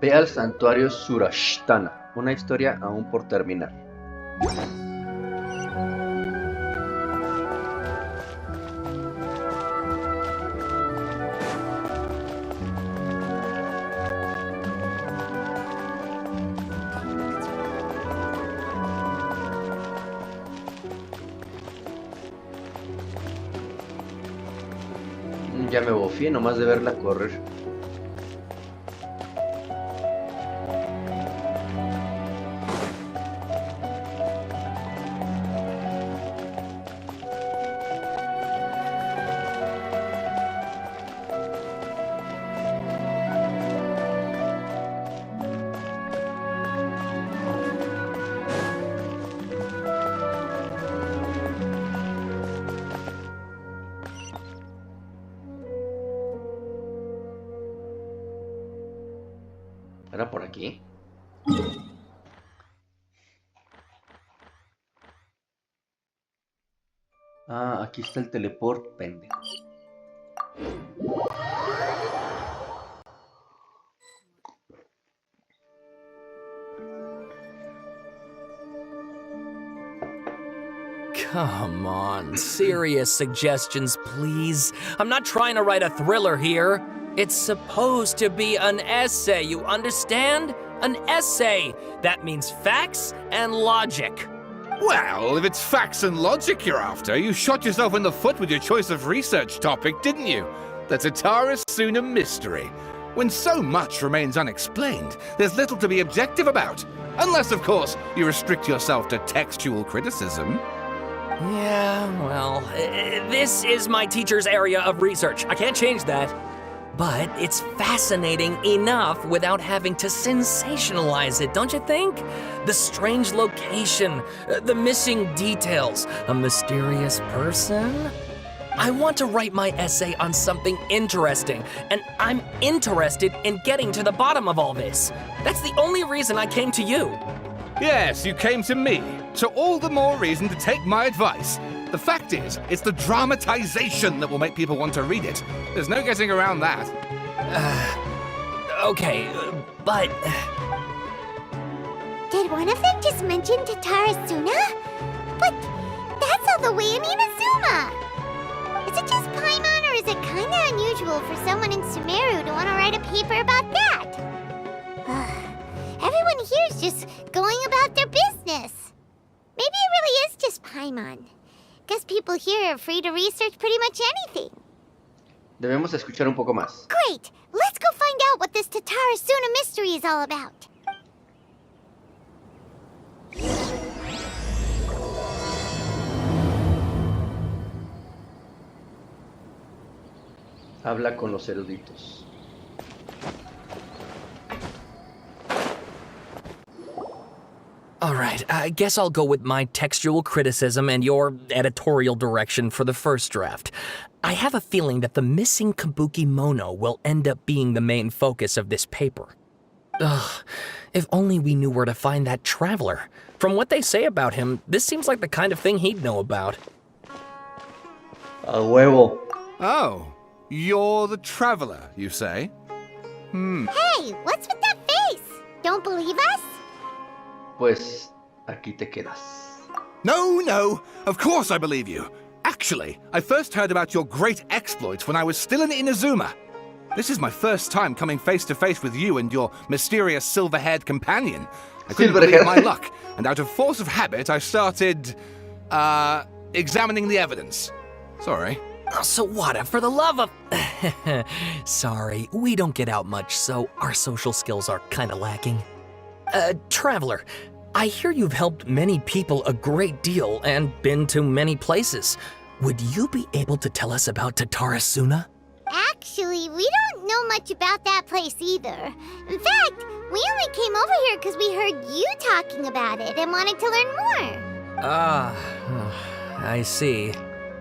Ve al santuario Surashtana, una historia aún por terminar. Ya me bofié nomás de verla correr. ¿Era por aquí? Ah, aquí está el teleport, pendejo. Come on, serious suggestions, please. I'm not trying to write a thriller here. It's supposed to be an essay, you understand? An essay. That means facts and logic. Well, if it's facts and logic you're after, you shot yourself in the foot with your choice of research topic, didn't you? The Tatarasuna mystery. When so much remains unexplained, there's little to be objective about. Unless, of course, you restrict yourself to textual criticism. Yeah, well, this is my teacher's area of research. I can't change that. But it's fascinating enough without having to sensationalize it, don't you think? The strange location, the missing details, a mysterious person. I want to write my essay on something interesting, and I'm interested in getting to the bottom of all this. That's the only reason I came to you. Yes, you came to me, so all the more reason to take my advice. The fact is, it's the dramatization that will make people want to read it. There's no getting around that. Okay, but... Did one of them just mention Tatarasuna? But that's all the way in Inazuma! Is it just Paimon, or is it kinda unusual for someone in Sumeru to want to write a paper about that? Everyone here's just going about their business. Maybe it really is just Paimon. Guess people here are free to research pretty much anything. Debemos escuchar un poco más. Great! Let's go find out what this Tatarasuna mystery is all about. Habla con los eruditos. All right, I guess I'll go with my textual criticism and your editorial direction for the first draft. I have a feeling that the missing Kabukimono will end up being the main focus of this paper. Ugh, if only we knew where to find that traveler. From what they say about him, this seems like the kind of thing he'd know about. A huevo. Oh, you're the traveler, you say? Hey, what's with that face? Don't believe us? Pues aquí te quedas. No, of course I believe you. Actually, I first heard about your great exploits when I was still in Inazuma. This is my first time coming face to face with you and your mysterious silver-haired companion. I couldn't believe my luck, and out of force of habit, I started, examining the evidence. Sorry. So what, for the love of... Sorry, we don't get out much, so our social skills are kinda lacking. Traveler, I hear you've helped many people a great deal and been to many places. Would you be able to tell us about Tatarasuna? Actually, we don't know much about that place either. In fact, we only came over here because we heard you talking about it and wanted to learn more. I see.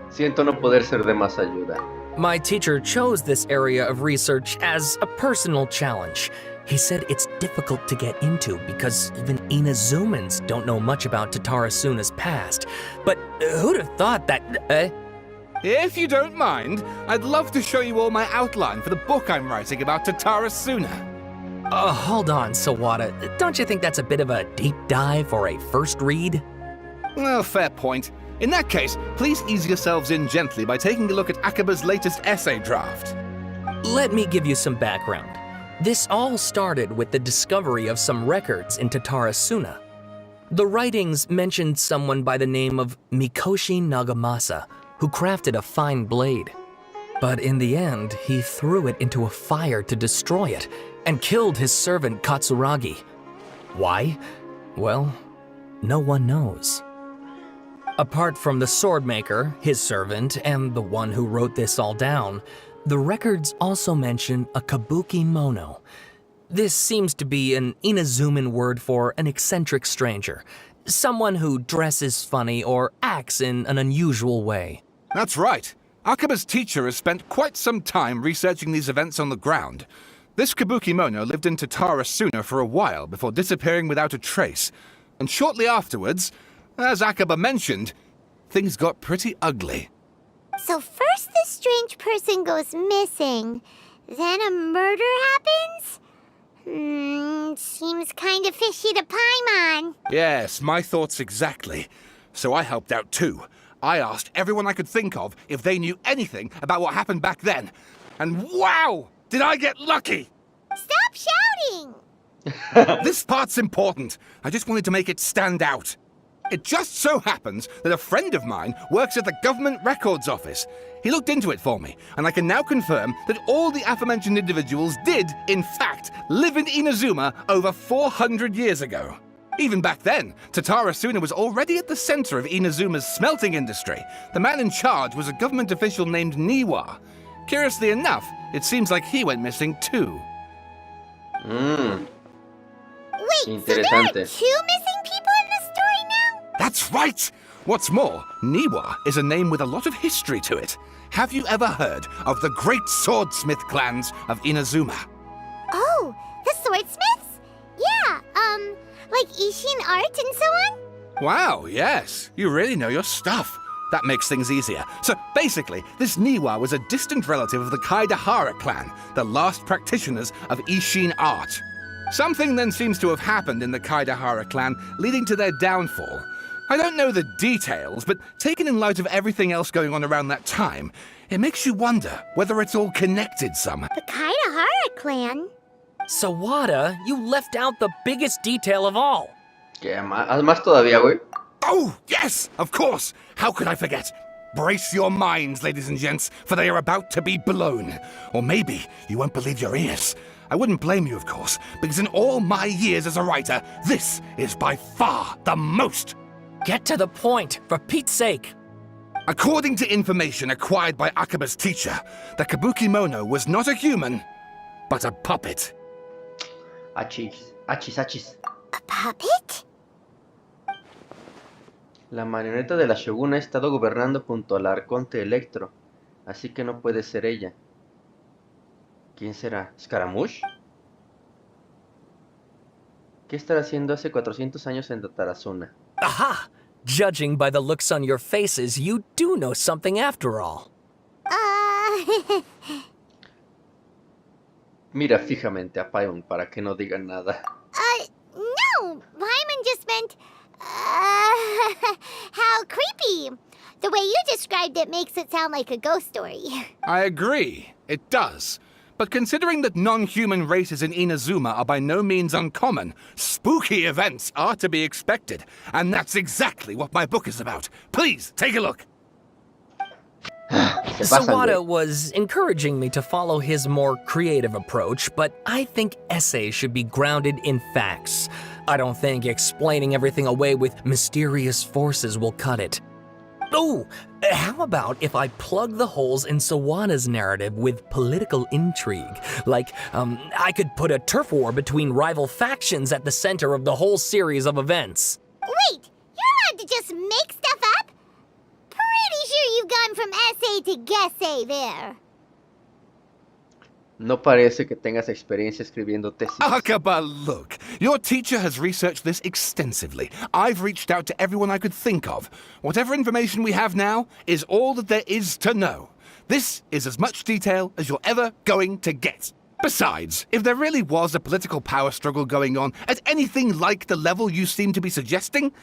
Siento no poder ser de más ayuda. My teacher chose this area of research as a personal challenge. He said it's difficult to get into because even Inazumans don't know much about Tatarasuna's past. But who'd have thought that... If you don't mind, I'd love to show you all my outline for the book I'm writing about Tatarasuna. Hold on, Sawada. Don't you think that's a bit of a deep dive for a first read? Well, fair point. In that case, please ease yourselves in gently by taking a look at Akaba's latest essay draft. Let me give you some background. This all started with the discovery of some records in Tatarasuna. The writings mentioned someone by the name of Mikoshi Nagamasa, who crafted a fine blade. But in the end, he threw it into a fire to destroy it, and killed his servant Katsuragi. Why? Well, no one knows. Apart from the swordmaker, his servant, and the one who wrote this all down, the records also mention a Kabukimono. This seems to be an Inazuman word for an eccentric stranger, someone who dresses funny or acts in an unusual way. That's right. Akaba's teacher has spent quite some time researching these events on the ground. This Kabukimono lived in Tatarasuna for a while before disappearing without a trace. And shortly afterwards, as Akaba mentioned, things got pretty ugly. So first this strange person goes missing, then a murder happens? Seems kind of fishy to Paimon. Yes, my thoughts exactly. So I helped out too. I asked everyone I could think of if they knew anything about what happened back then. And wow! Did I get lucky? Stop shouting! This part's important. I just wanted to make it stand out. It just so happens that a friend of mine works at the Government Records Office. He looked into it for me, and I can now confirm that all the aforementioned individuals did, in fact, live in Inazuma over 400 years ago. Even back then, Tatarasuna was already at the center of Inazuma's smelting industry. The man in charge was a government official named Niwa. Curiously enough, it seems like he went missing too. Wait, so there are 2 missing people in this story now? That's right! What's more, Niwa is a name with a lot of history to it. Have you ever heard of the great swordsmith clans of Inazuma? Oh, the swordsmiths? Yeah, like Ishin art and so on? Wow, yes. You really know your stuff. That makes things easier. So basically, this Niwa was a distant relative of the Khaenri'ah clan, the last practitioners of Ishin art. Something then seems to have happened in the Khaenri'ah clan, leading to their downfall. I don't know the details, but taken in light of everything else going on around that time, it makes you wonder whether it's all connected somehow. The Khaenri'ah clan? Sawada, you left out the biggest detail of all. ¿Qué? Más todavía, güey. Oh, yes, of course. How could I forget? Brace your minds, ladies and gents, for they are about to be blown. Or maybe you won't believe your ears. I wouldn't blame you, of course, because in all my years as a writer, this is by far the most. Get to the point, for Pete's sake. According to information acquired by Akaba's teacher, the Kabukimono was not a human, but a puppet. Achis, achis, achis. A puppet? La marioneta de la Shogun ha estado gobernando junto al arconte Electro, así que no puede ser ella. ¿Quién será? ¿Scaramouche? ¿Qué estará haciendo hace 400 años en Tatarasuna? Aha! Judging by the looks on your faces, you do know something after all. Mira fijamente a Paimon para que no diga nada. No! Paimon just meant, how creepy. The way you described it makes it sound like a ghost story. I agree, it does. But considering that non-human races in Inazuma are by no means uncommon, spooky events are to be expected. And that's exactly what my book is about. Please, take a look. Sawada was encouraging me to follow his more creative approach, but I think essays should be grounded in facts. I don't think explaining everything away with mysterious forces will cut it. Oh, how about if I plug the holes in Sawada's narrative with political intrigue? Like, I could put a turf war between rival factions at the center of the whole series of events. Wait, you're allowed to just make stuff up? Pretty sure you've gone from essay to guessay there. No parece que tengas experiencia escribiendo tesis. Akaba, look. Your teacher has researched this extensively. I've reached out to everyone I could think of. Whatever information we have now is all that there is to know. This is as much detail as you're ever going to get. Besides, if there really was a political power struggle going on at anything like the level you seem to be suggesting,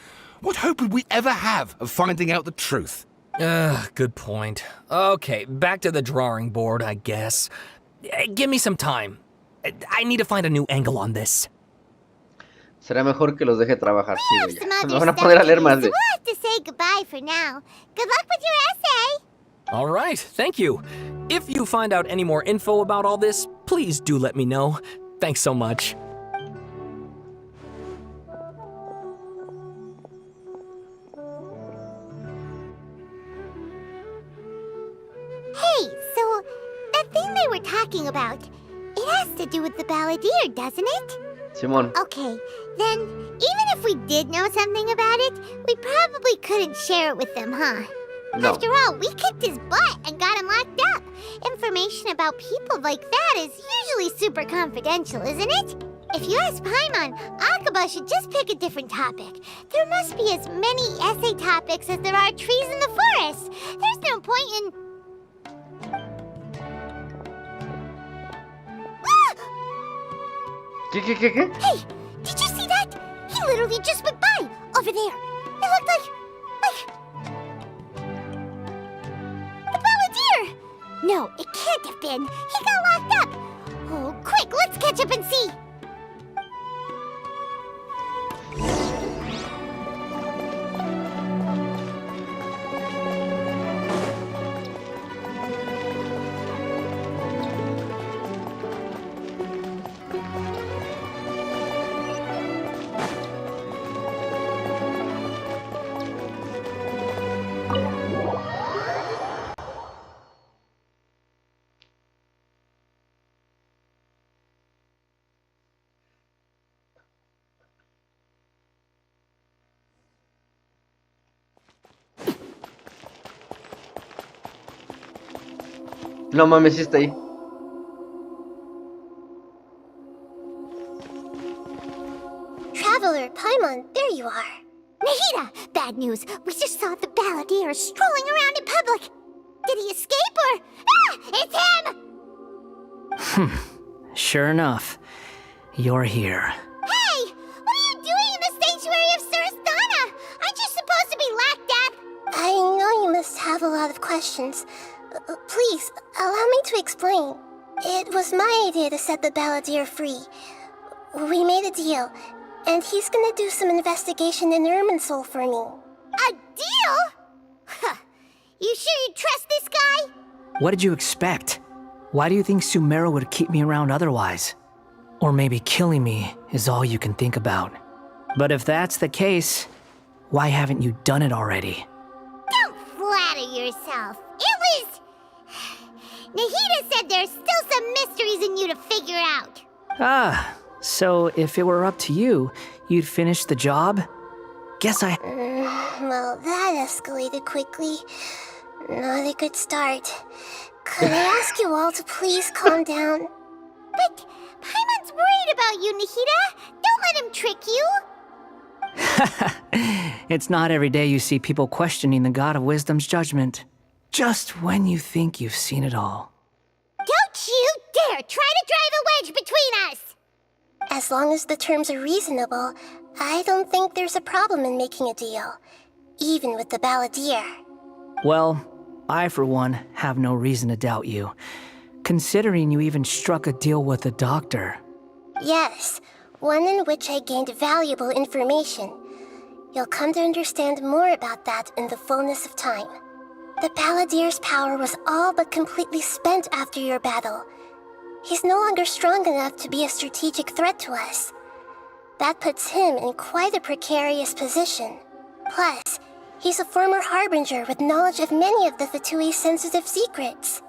what hope would we ever have of finding out the truth? Good point. Okay, back to the drawing board, I guess. Give me some time. I need to find a new angle on this. Será mejor que los deje trabajar, We sí, have güey. some Me other van a stuff poner a to leer do, más so de... we'll have to say goodbye for now. Good luck with your essay. All right, thank you. If you find out any more info about all this, please do let me know. Thanks so much. Hey, so that thing they were talking about, it has to do with the Baladí, doesn't it? Simón, Okay, then even if we did know something about it, we probably couldn't share it with them, huh? no. After all, we kicked his butt and got him locked up. Information about people like that is usually super confidential, isn't it? If you ask Paimon, Akaba should just pick a different topic. There must be as many essay topics as there are trees in the forest. There's no point in... Ah! ¿Qué? Hey, did you see that? He literally just went by, over there. It looked like... the Balladeer! No, it can't have been. He got locked up. Oh, quick, let's catch up and see. No mames, sí está ahí. Traveler, Paimon, there you are. Nahida, bad news. We just saw the Balladeer strolling around in public. Did he escape or... Ah! It's him! Sure enough, you're here. Hey! What are you doing in the sanctuary of Surastana? Aren't you supposed to be locked up? I know you must have a lot of questions. Please, allow me to explain. It was my idea to set the Balladeer free. We made a deal, and he's gonna do some investigation in Irminsul for me. A deal? Huh. You sure you trust this guy? What did you expect? Why do you think Sumeru would keep me around otherwise? Or maybe killing me is all you can think about. But if that's the case, why haven't you done it already? Don't flatter yourself. It was... Nahida said there's still some mysteries in you to figure out. Ah, so if it were up to you, you'd finish the job? Guess I... Well, that escalated quickly. Not a good start. Could I ask you all to please calm down? But Paimon's worried about you, Nahida. Don't let him trick you. It's not every day you see people questioning the God of Wisdom's judgment. Just when you think you've seen it all. Don't you dare try to drive a wedge between us! As long as the terms are reasonable, I don't think there's a problem in making a deal. Even with the Balladeer. Well, I for one have no reason to doubt you, considering you even struck a deal with the doctor. Yes, one in which I gained valuable information. You'll come to understand more about that in the fullness of time. The Balladeer's power was all but completely spent after your battle. He's no longer strong enough to be a strategic threat to us. That puts him in quite a precarious position. Plus, he's a former harbinger with knowledge of many of the Fatui's sensitive secrets.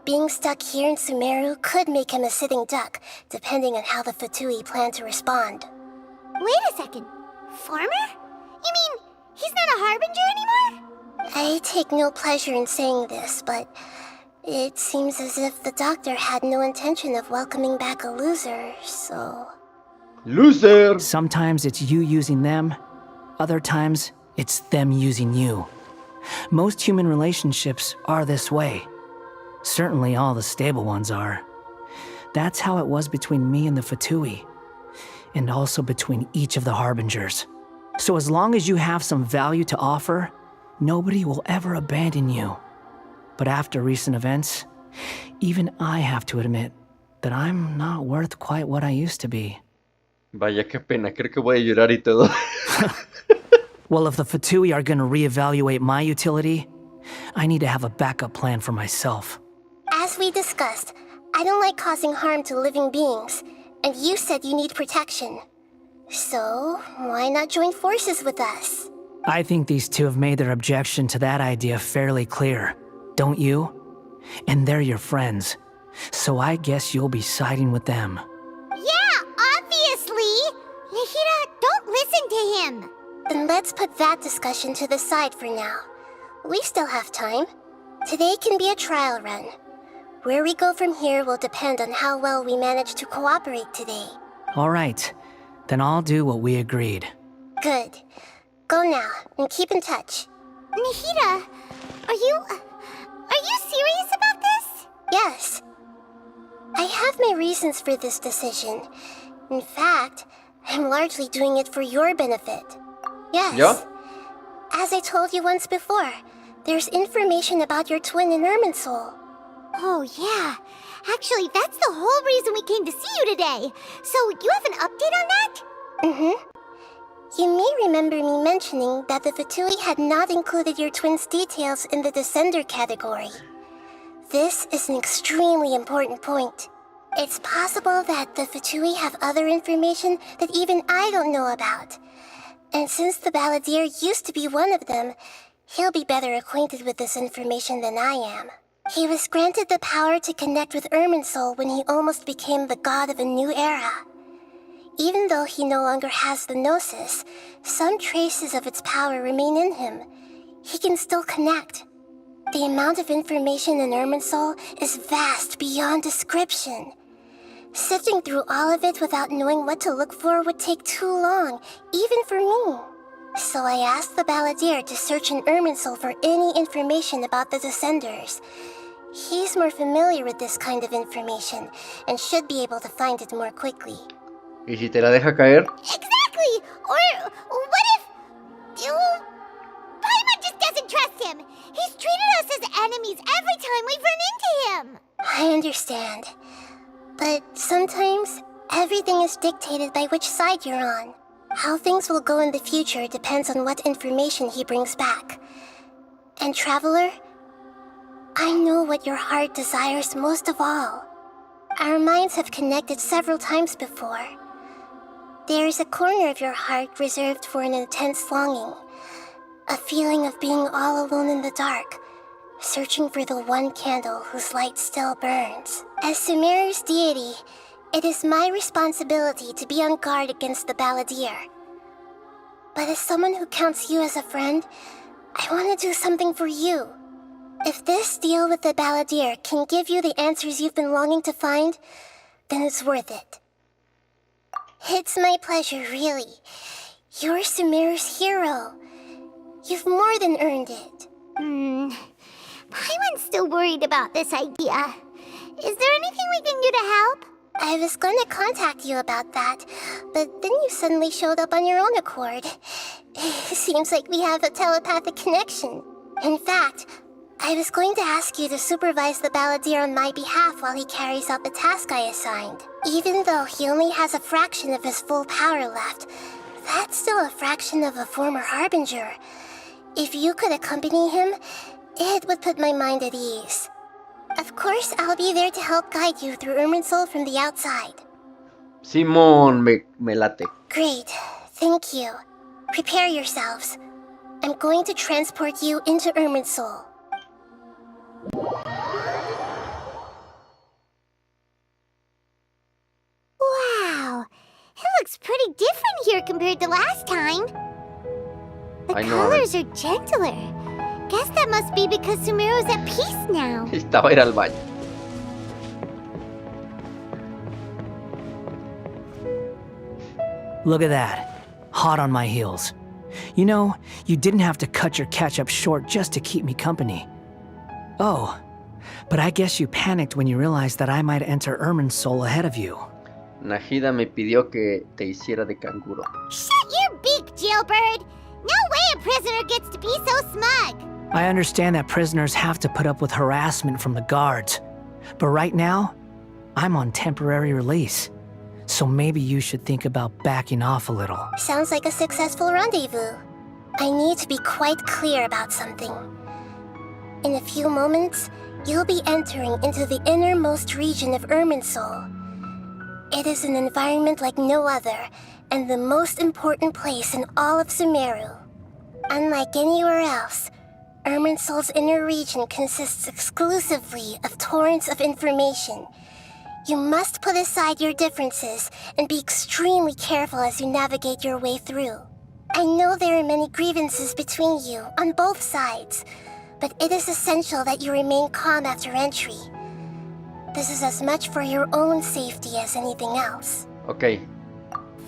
Being stuck here in Sumeru could make him a sitting duck, depending on how the Fatui plan to respond. Wait a second. Former? You mean he's not a harbinger anymore? I take no pleasure in saying this, but it seems as if the doctor had no intention of welcoming back a loser, so... ¡Loser! Sometimes it's you using them, other times it's them using you. Most human relationships are this way. Certainly all the stable ones are. That's how it was between me and the Fatui, and also between each of the Harbingers. So as long as you have some value to offer, nobody will ever abandon you. But after recent events, even I have to admit that I'm not worth quite what I used to be. Vaya, qué pena, creo que voy a llorar y todo. Well, if the Fatui are gonna reevaluate my utility, I need to have a backup plan for myself. As we discussed, I don't like causing harm to living beings, and you said you need protection. So, why not join forces with us? I think these two have made their objection to that idea fairly clear, don't you? And they're your friends, so I guess you'll be siding with them. Yeah, obviously! Nahida, don't listen to him! Then let's put that discussion to the side for now. We still have time. Today can be a trial run. Where we go from here will depend on how well we manage to cooperate today. All right, then I'll do what we agreed. Good. Go now, and keep in touch. Nahida, are you serious about this? Yes. I have my reasons for this decision. In fact, I'm largely doing it for your benefit. Yes. Yeah? As I told you once before, there's information about your twin in Irminsul. Oh, yeah. Actually, that's the whole reason we came to see you today. So, you have an update on that? Mm-hmm. You may remember me mentioning that the Fatui had not included your twin's details in the Descender category. This is an extremely important point. It's possible that the Fatui have other information that even I don't know about. And since the Baladí used to be one of them, he'll be better acquainted with this information than I am. He was granted the power to connect with Irminsul when he almost became the god of a new era. Even though he no longer has the Gnosis, some traces of its power remain in him. He can still connect. The amount of information in Irminsul is vast beyond description. Sifting through all of it without knowing what to look for would take too long, even for me. So I asked the Baladí to search in Irminsul for any information about the Descenders. He's more familiar with this kind of information, and should be able to find it more quickly. ¿Y si te la deja caer? Exactly! Or what if... Paimon just doesn't trust him! He's treated us as enemies every time we've run into him! I understand. But sometimes, everything is dictated by which side you're on. How things will go in the future depends on what information he brings back. And Traveler, I know what your heart desires most of all. Our minds have connected several times before. There is a corner of your heart reserved for an intense longing. A feeling of being all alone in the dark, searching for the one candle whose light still burns. As Sumeru's deity, it is my responsibility to be on guard against the Baladí. But as someone who counts you as a friend, I want to do something for you. If this deal with the Baladí can give you the answers you've been longing to find, then it's worth it. It's my pleasure, really. You're Sumeru's hero. You've more than earned it. Paimon's still worried about this idea. Is there anything we can do to help? I was going to contact you about that, but then you suddenly showed up on your own accord. Seems like we have a telepathic connection. In fact, I was going to ask you to supervise the Baladí on my behalf while he carries out the task I assigned. Even though he only has a fraction of his full power left, that's still a fraction of a former Harbinger. If you could accompany him, it would put my mind at ease. Of course, I'll be there to help guide you through Irminsul from the outside. Simón, me late. Great, thank you. Prepare yourselves. I'm going to transport you into Irminsul. Wow, it looks pretty different here compared to last time. The I know. colors are gentler. Guess that must be because Sumeru's at peace now. Estaba a ir al baño. Look at that. Hot on my heels. You know, you didn't have to cut your catch-up short just to keep me company. Oh, But I guess you panicked when you realized that I might enter Irminsul ahead of you. Nahida me pidió que te hiciera de canguro. Shut your beak, jailbird! No way a prisoner gets to be so smug! I understand that prisoners have to put up with harassment from the guards. But right now, I'm on temporary release. So maybe you should think about backing off a little. Sounds like a successful rendezvous. I need to be quite clear about something. In a few moments, you'll be entering into the innermost region of Irminsul. It is an environment like no other, and the most important place in all of Sumeru. Unlike anywhere else, Irminsul's inner region consists exclusively of torrents of information. You must put aside your differences and be extremely careful as you navigate your way through. I know there are many grievances between you on both sides, but it is essential that you remain calm after entry. This is as much for your own safety as anything else. Ok.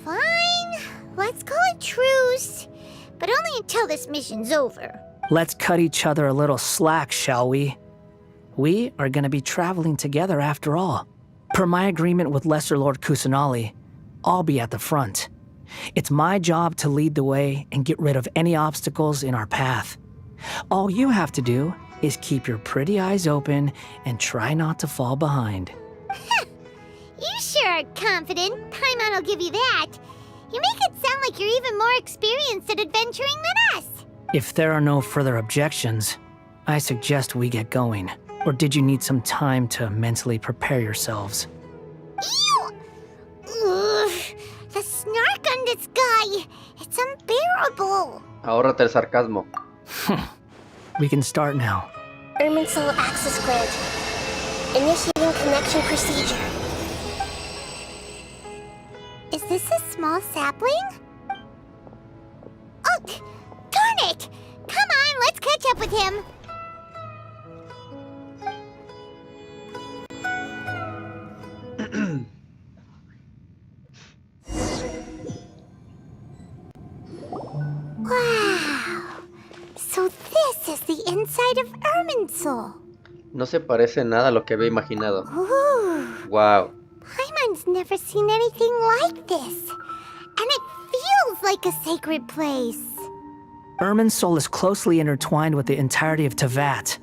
Fine, let's call it truce. But only until this mission's over. Let's cut each other a little slack, shall we? We are going to be traveling together after all. Per my agreement with Lesser Lord Kusanali, I'll be at the front. It's my job to lead the way and get rid of any obstacles in our path. All you have to do is keep your pretty eyes open and try not to fall behind. You sure are confident. Paimon will give you that. You make it sound like you're even more experienced at adventuring than us. If there are no further objections, I suggest we get going. Or did you need some time to mentally prepare yourselves? Ew! Ugh, the snark on this guy. It's unbearable. Ahórrate el sarcasmo. We can start now. Irminsul access granted. Initiating connection procedure. Is this a small sapling? Oh, darn it! Come on, let's catch up with him. Wow! So this is the inside of Irminsul. No se parece nada a lo que había imaginado. Ooh. Wow. Paimon's never seen anything like this. And it feels like a sacred place. Irminsul is closely intertwined with the entirety of Teyvat.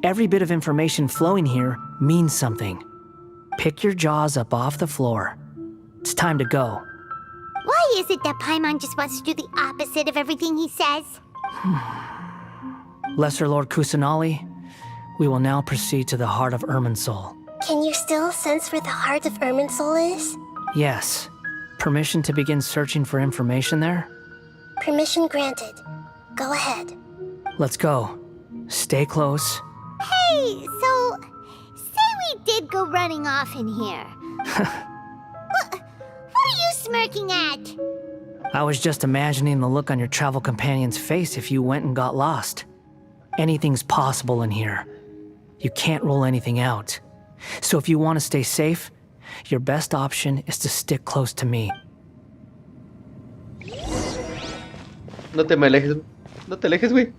Every bit of information flowing here means something. Pick your jaws up off the floor. It's time to go. Why is it that Paimon just wants to do the opposite of everything he says? Lesser Lord Kusanali, we will now proceed to the heart of Irminsul. Can you still sense where the heart of Irminsul is? Yes. Permission to begin searching for information there? Permission granted. Go ahead. Let's go. Stay close. Hey, so... say we did go running off in here. What are you smirking at? I was just imagining the look on your travel companion's face if you went and got lost. Anything's possible in here. You can't rule anything out. So if you want to stay safe, your best option is to stick close to me. No te me alejes. No te alejes, güey.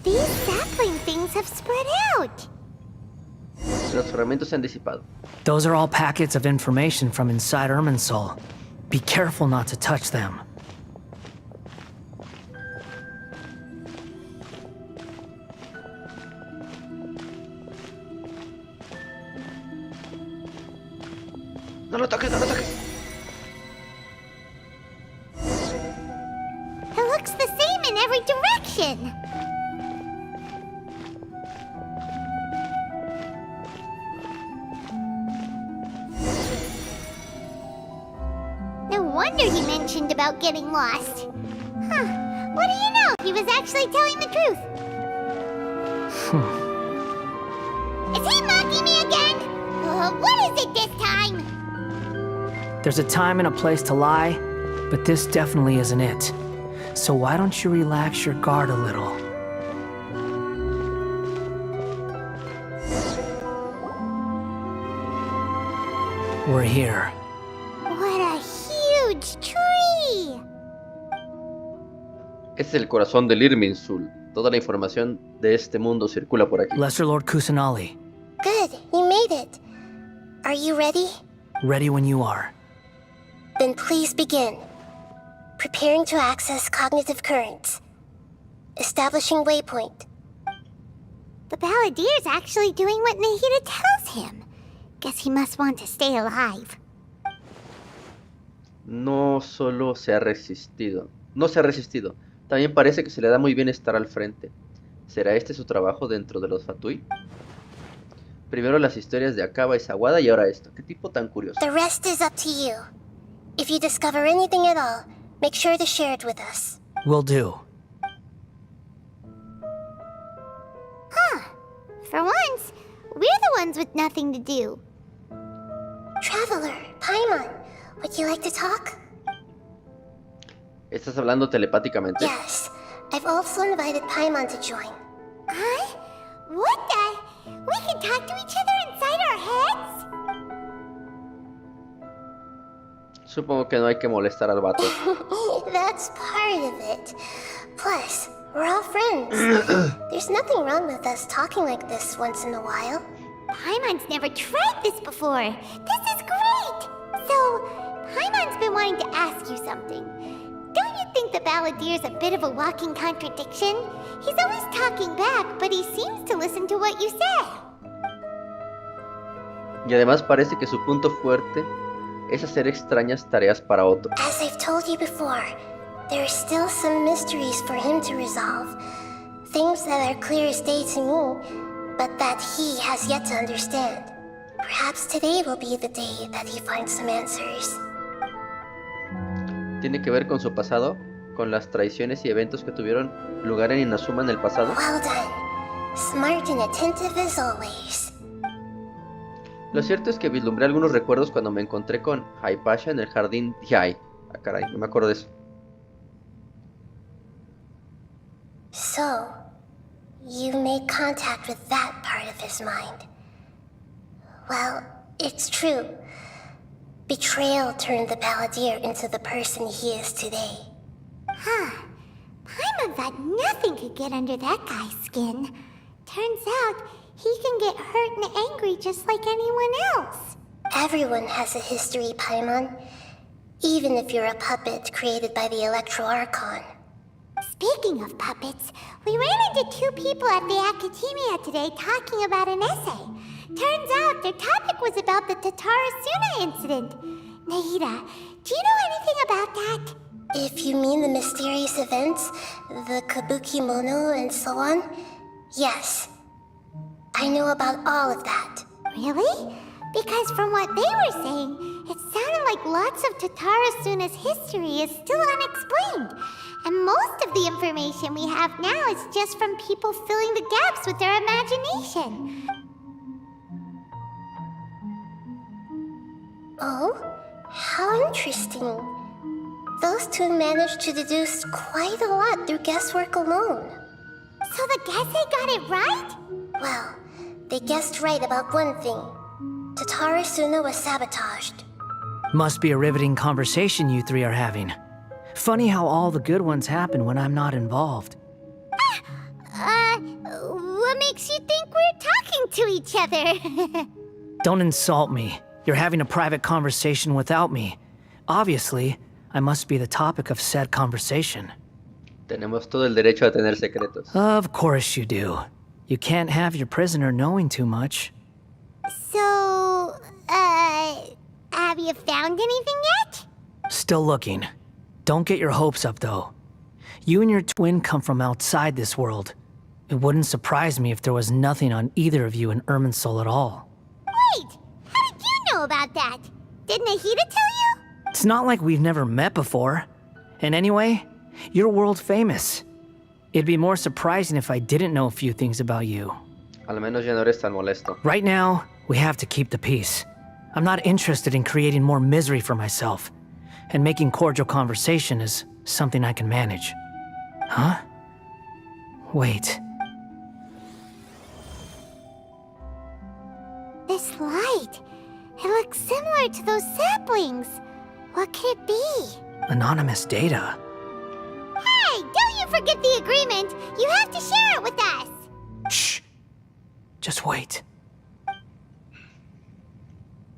These sapling things have spread out. Los fragmentos se han disipado. Those are all packets of information from inside Irminsul. Be careful not to touch them. No lo toques, no lo toques. It looks the same in every direction. No wonder he mentioned about getting lost. Huh. What do you know? He was actually telling the truth. Is he mocking me again? What is it this time? There's a time and a place to lie, but this definitely isn't it. So why don't you relax your guard a little? We're here. What a huge tree! Es el corazón del Irminsul. Toda la información de este mundo circula por aquí. Lesser Lord Kusanali. Good, you made it. Are you ready? Ready when you are. Then please begin. Preparing to access cognitive currents. Establishing waypoint. The Baladír's actually doing what Nahida tells him. Guess he must want to stay alive. No se ha resistido. También parece que se le da muy bien estar al frente. ¿Será este su trabajo dentro de los Fatui? Primero las historias de Akaba y Sawada y ahora esto. ¿Qué tipo tan curioso? The rest is up to you. If you discover anything at all, make sure to share it with us. Will do. For once, we're the ones with nothing to do. Traveler, Paimon, would you like to talk? ¿Estás hablando telepáticamente? Yes. I've also invited Paimon to join. Huh? What the? We can talk to each other inside our heads? Supongo que no hay que molestar al vato. That's part of it. Plus, we're all friends. There's nothing wrong with us talking like this once in a while. Paimon's never tried this before. This is great! So, Paimon's been wanting to ask you something. Don't you think the Baladír's a bit of a walking contradiction? He's always talking back, but he seems to listen to what you say. Y además parece que su punto fuerte es hacer extrañas tareas para otros. As I've told you before, there are still some mysteries for him to resolve. Things that are clear as day to me, but that he has yet to understand. Perhaps today will be the day that he finds some answers. ¿Tiene que ver con su pasado? ¿Con las traiciones y eventos que tuvieron lugar en Inazuma en el pasado? Well done. Smart and attentive as always. Lo cierto es que vislumbré algunos recuerdos cuando me encontré con Hypatia en el jardín Diai. Ah, caray, no me acuerdo de eso. So, you made contact with that part of his mind. Well, it's true. Betrayal turned the Baladír into the person he is today. Huh. Paimon thought nothing could get under that guy's skin. Turns out, he can get hurt and angry just like anyone else. Everyone has a history, Paimon. Even if you're a puppet created by the Electro Archon. Speaking of puppets, we ran into two people at the Academia today talking about an essay. Turns out their topic was about the Tatarasuna incident. Nahida, do you know anything about that? If you mean the mysterious events, the Kabukimono and so on, yes. I know about all of that. Really? Because from what they were saying, it sounded like lots of Tatarasuna's history is still unexplained. And most of the information we have now is just from people filling the gaps with their imagination. Oh? How interesting. Those two managed to deduce quite a lot through guesswork alone. So the Gesse got it right? Well, they guessed right about one thing. Tatarasuna was sabotaged. Must be a riveting conversation you three are having. Funny how all the good ones happen when I'm not involved. What makes you think we're talking to each other? Don't insult me. You're having a private conversation without me. Obviously, I must be the topic of said conversation. Tenemos todo el derecho a tener secretos. Of course you do. You can't have your prisoner knowing too much. So, have you found anything yet? Still looking. Don't get your hopes up, though. You and your twin come from outside this world. It wouldn't surprise me if there was nothing on either of you in Irminsul at all. Wait! How did you know about that? Did Nahida tell you? It's not like we've never met before. And anyway, you're world famous. It'd be more surprising if I didn't know a few things about you. Al menos ya no eres tan molesto. Right now, we have to keep the peace. I'm not interested in creating more misery for myself. And making cordial conversation is something I can manage. Huh? Wait. This light. It looks similar to those saplings. What could it be? Anonymous data. Hey, don't you Don't forget the agreement. You have to share it with us. Shh. Just wait.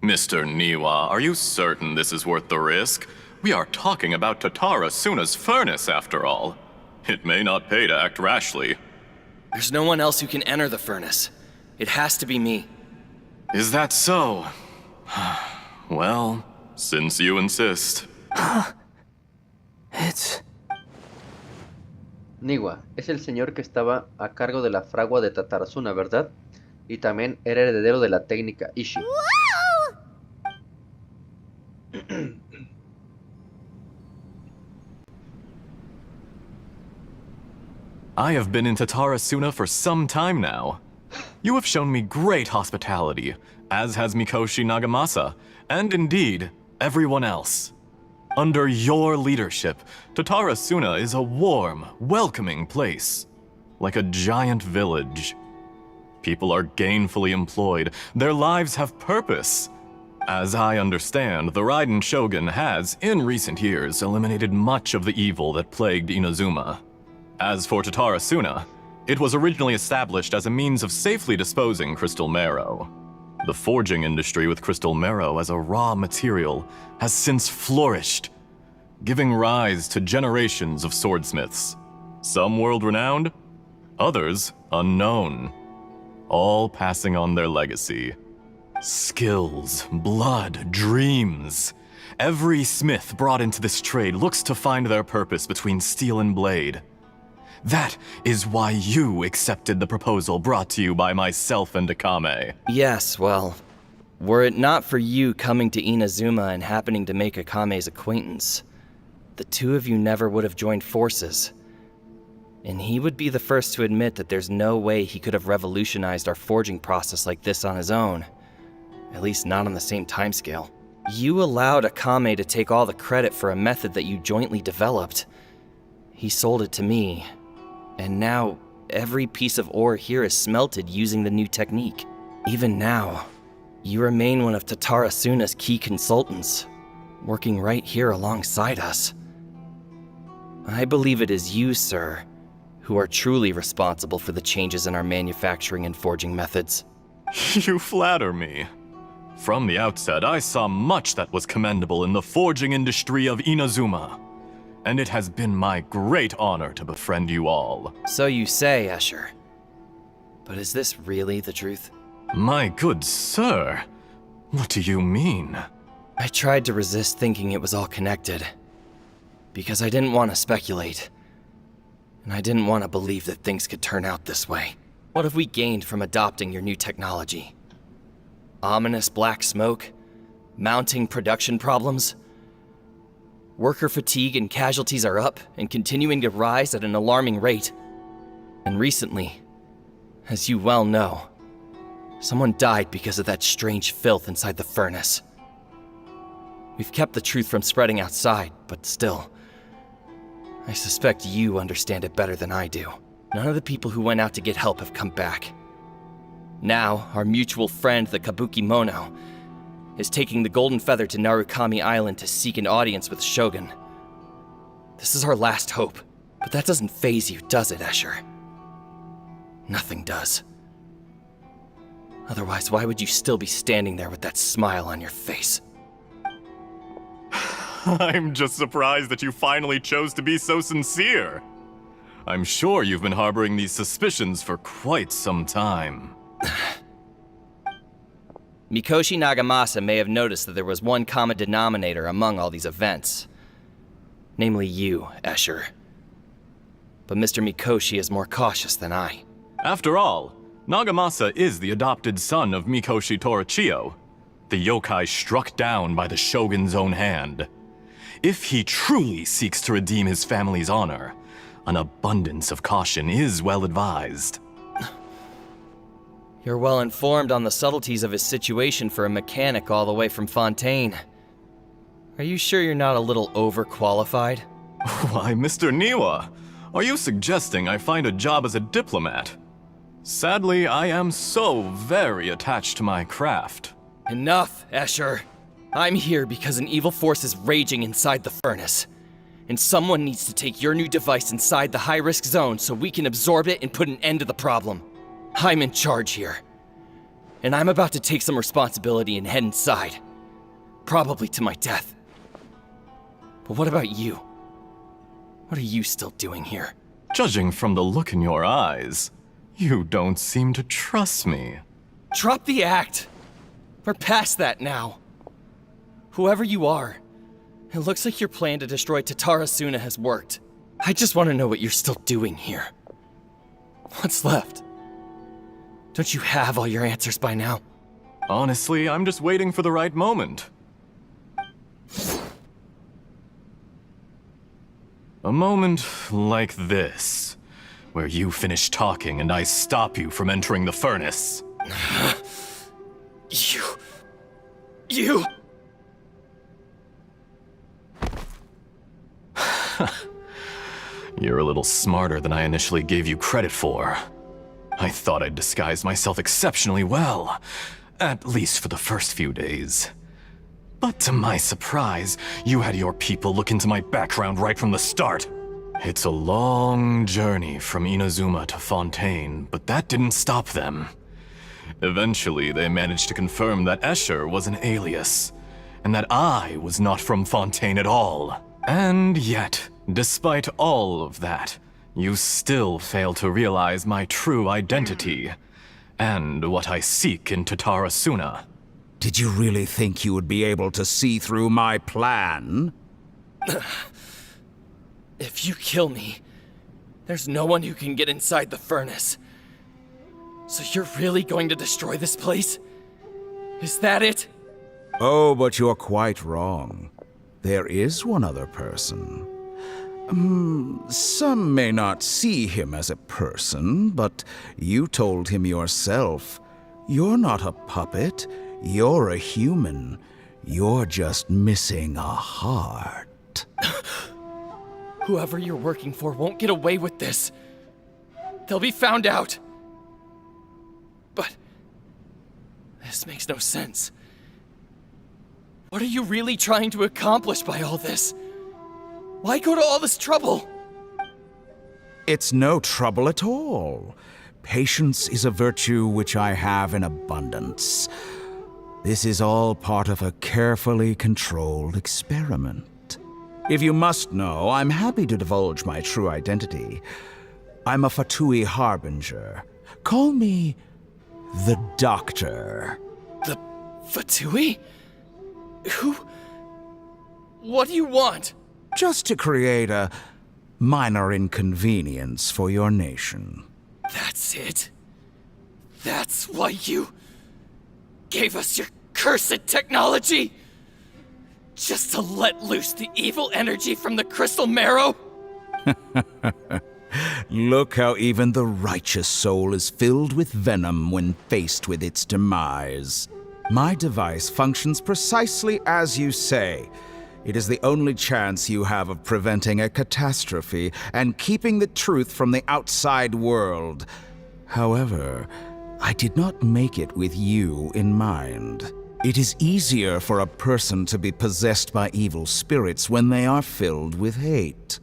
Mr. Niwa, are you certain this is worth the risk? We are talking about Tatarasuna's furnace, after all. It may not pay to act rashly. There's no one else who can enter the furnace. It has to be me. Is that so? Well, since you insist. It's... Niwa es el señor que estaba a cargo de la fragua de Tatarasuna, ¿verdad? Y también era heredero de la técnica Ishi. I have been in Tatarasuna for some time now. You have shown me great hospitality, as has Mikoshi Nagamasa, and indeed, everyone else. Under your leadership, Tatarasuna is a warm, welcoming place, like a giant village. People are gainfully employed, their lives have purpose. As I understand, the Raiden Shogun has, in recent years, eliminated much of the evil that plagued Inazuma. As for Tatarasuna, it was originally established as a means of safely disposing crystal marrow. The forging industry with crystal marrow as a raw material has since flourished, giving rise to generations of swordsmiths. Some world-renowned, others unknown, all passing on their legacy. Skills, blood, dreams. Every smith brought into this trade looks to find their purpose between steel and blade. That is why you accepted the proposal brought to you by myself and Akame. Yes, well, were it not for you coming to Inazuma and happening to make Akame's acquaintance, the two of you never would have joined forces. And he would be the first to admit that there's no way he could have revolutionized our forging process like this on his own. At least not on the same timescale. You allowed Akame to take all the credit for a method that you jointly developed. He sold it to me, and now every piece of ore here is smelted using the new technique. Even now, you remain one of Tatarasuna's key consultants, working right here alongside us. I believe it is you, sir, who are truly responsible for the changes in our manufacturing and forging methods. You flatter me. From the outset, I saw much that was commendable in the forging industry of Inazuma, and it has been my great honor to befriend you all. So you say, Escher. But is this really the truth? My good sir, what do you mean? I tried to resist thinking it was all connected, because I didn't want to speculate, and I didn't want to believe that things could turn out this way. What have we gained from adopting your new technology? Ominous black smoke? Mounting production problems? Worker fatigue and casualties are up and continuing to rise at an alarming rate. And recently, as you well know, someone died because of that strange filth inside the furnace. We've kept the truth from spreading outside, but still, I suspect you understand it better than I do. None of the people who went out to get help have come back. Now, our mutual friend, the Kabukimono, is taking the Golden Feather to Narukami Island to seek an audience with Shogun. This is our last hope, but that doesn't faze you, does it, Escher? Nothing does. Otherwise, why would you still be standing there with that smile on your face? I'm just surprised that you finally chose to be so sincere. I'm sure you've been harboring these suspicions for quite some time. Mikoshi Nagamasa may have noticed that there was one common denominator among all these events. Namely you, Escher. But Mr. Mikoshi is more cautious than I. After all, Nagamasa is the adopted son of Mikoshi Torichio, the yokai struck down by the Shogun's own hand. If he truly seeks to redeem his family's honor, an abundance of caution is well advised. You're well informed on the subtleties of his situation for a mechanic all the way from Fontaine. Are you sure you're not a little overqualified? Why, Mr. Niwa, are you suggesting I find a job as a diplomat? Sadly, I am so very attached to my craft. Enough, Escher. I'm here because an evil force is raging inside the furnace. And someone needs to take your new device inside the high-risk zone so we can absorb it and put an end to the problem. I'm in charge here. And I'm about to take some responsibility and head inside. Probably to my death. But what about you? What are you still doing here? Judging from the look in your eyes, you don't seem to trust me. Drop the act! We're past that now. Whoever you are, it looks like your plan to destroy Tatarasuna has worked. I just want to know what you're still doing here. What's left? Don't you have all your answers by now? Honestly, I'm just waiting for the right moment. A moment like this, where you finish talking and I stop you from entering the furnace. You... You're a little smarter than I initially gave you credit for. I thought I'd disguised myself exceptionally well, at least for the first few days. But to my surprise, you had your people look into my background right from the start. It's a long journey from Inazuma to Fontaine, but that didn't stop them. Eventually, they managed to confirm that Escher was an alias, and that I was not from Fontaine at all. And yet, despite all of that, you still fail to realize my true identity, and what I seek in Tatarasuna. Did you really think you would be able to see through my plan? If you kill me, there's no one who can get inside the furnace. So you're really going to destroy this place? Is that it? Oh, but you're quite wrong. There is one other person. Some may not see him as a person, but you told him yourself. You're not a puppet. You're a human. You're just missing a heart. Whoever you're working for won't get away with this. They'll be found out. But this makes no sense. What are you really trying to accomplish by all this? Why go to all this trouble? It's no trouble at all. Patience is a virtue which I have in abundance. This is all part of a carefully controlled experiment. If you must know, I'm happy to divulge my true identity. I'm a Fatui harbinger. Call me the Doctor. The Fatui? Who? What do you want? Just to create a minor inconvenience for your nation. That's it? That's why you gave us your cursed technology? Just to let loose the evil energy from the crystal marrow? Look how even the righteous soul is filled with venom when faced with its demise. My device functions precisely as you say. It is the only chance you have of preventing a catastrophe and keeping the truth from the outside world. However, I did not make it with you in mind. It is easier for a person to be possessed by evil spirits when they are filled with hate.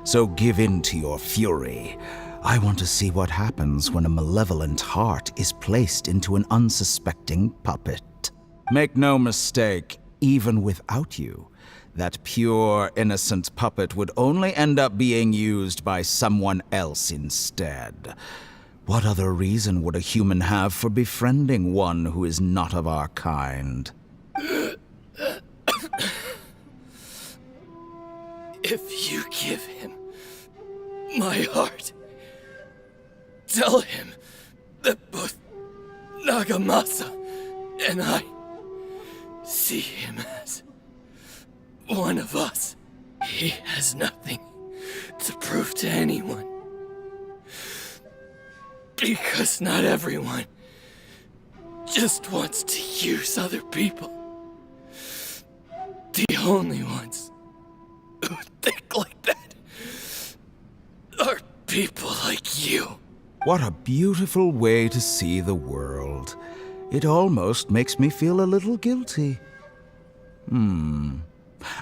So give in to your fury. I want to see what happens when a malevolent heart is placed into an unsuspecting puppet. Make no mistake, even without you, that pure, innocent puppet would only end up being used by someone else instead. What other reason would a human have for befriending one who is not of our kind? If you give him my heart, tell him that both Nagamasa and I see him as one of us. He has nothing to prove to anyone. Because not everyone just wants to use other people. The only ones who think like that are people like you. What a beautiful way to see the world. It almost makes me feel a little guilty.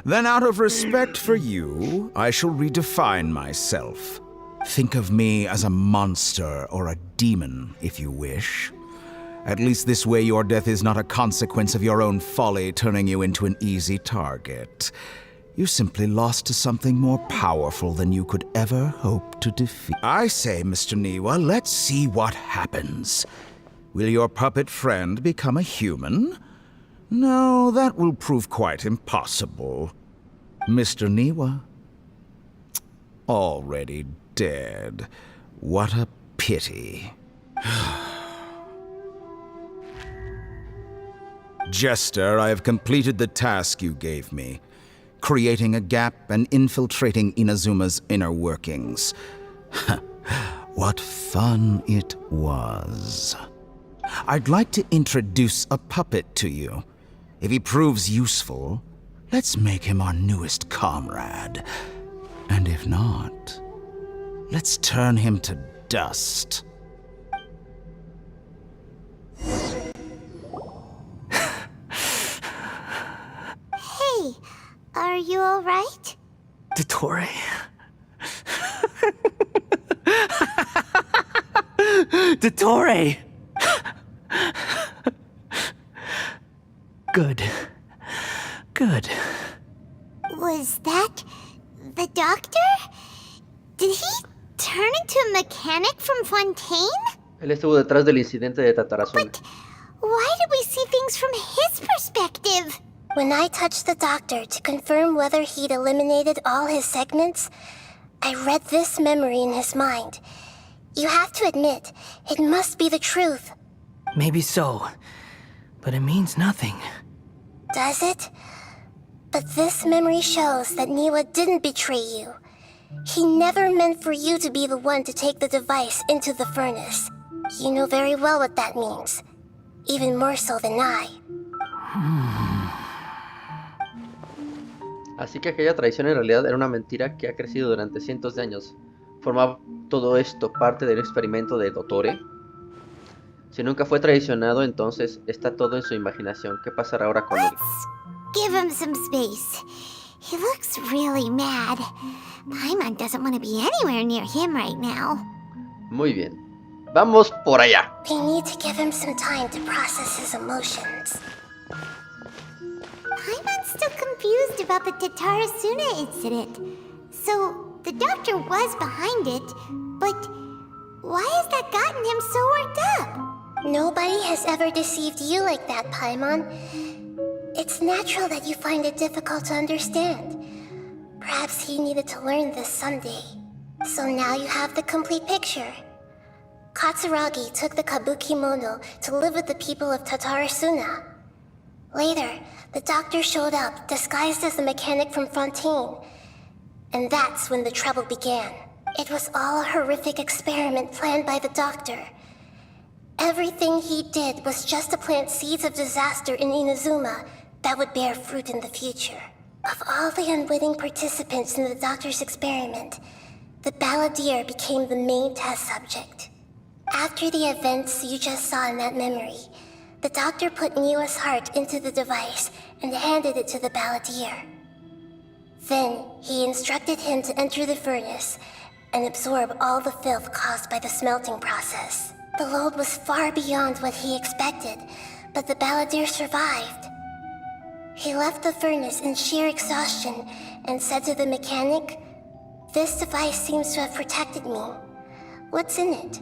Then out of respect for you, I shall redefine myself. Think of me as a monster or a demon, if you wish. At least this way your death is not a consequence of your own folly turning you into an easy target. You simply lost to something more powerful than you could ever hope to defeat. I say, Mr. Niwa, let's see what happens. Will your puppet friend become a human? No, that will prove quite impossible. Mr. Niwa? Already dead. What a pity. Jester, I have completed the task you gave me. Creating a gap and infiltrating Inazuma's inner workings. What fun it was. I'd like to introduce a puppet to you. If he proves useful, let's make him our newest comrade. And if not, let's turn him to dust. Hey, are you alright? Dottore? Dottore! Good. Good. Was that the doctor? Did he turn into a mechanic from Fontaine? Él estuvo detrás del incidente de Tatarasuna. But why did we see things from his perspective? When I touched the doctor to confirm whether he'd eliminated all his segments, I read this memory in his mind. You have to admit, it must be the truth. Maybe so, but it means nothing. Does it? But this memory shows that Niwa didn't betray you. He never meant for you to be the one to take the device into the furnace. You know very well what that means. Even more so than I. Así que aquella traición en realidad era una mentira que ha crecido durante cientos de años. ¿Formaba todo esto parte del experimento de Dottore? Si nunca fue traicionado, entonces está todo en su imaginación. ¿Qué pasará ahora con él? Give him some space. He looks really mad. Paimon doesn't want to be anywhere near him right now. Muy bien. Vamos por allá. We need to give him some time to process his emotions. Paimon's still confused about the Tatarasuna incident. So, the doctor was behind it, but why has that gotten him so worked up? Nobody has ever deceived you like that, Paimon. It's natural that you find it difficult to understand. Perhaps he needed to learn this someday. So now you have the complete picture. Katsuragi took the Kabukimono to live with the people of Tatarasuna. Later, the doctor showed up, disguised as the mechanic from Fontaine. And that's when the trouble began. It was all a horrific experiment planned by the doctor. Everything he did was just to plant seeds of disaster in Inazuma that would bear fruit in the future. Of all the unwitting participants in the doctor's experiment, the Baladí became the main test subject. After the events you just saw in that memory, the doctor put Niwa's heart into the device and handed it to the Baladí. Then, he instructed him to enter the furnace and absorb all the filth caused by the smelting process. The load was far beyond what he expected, but the Baladí survived. He left the furnace in sheer exhaustion and said to the mechanic, "This device seems to have protected me. What's in it?"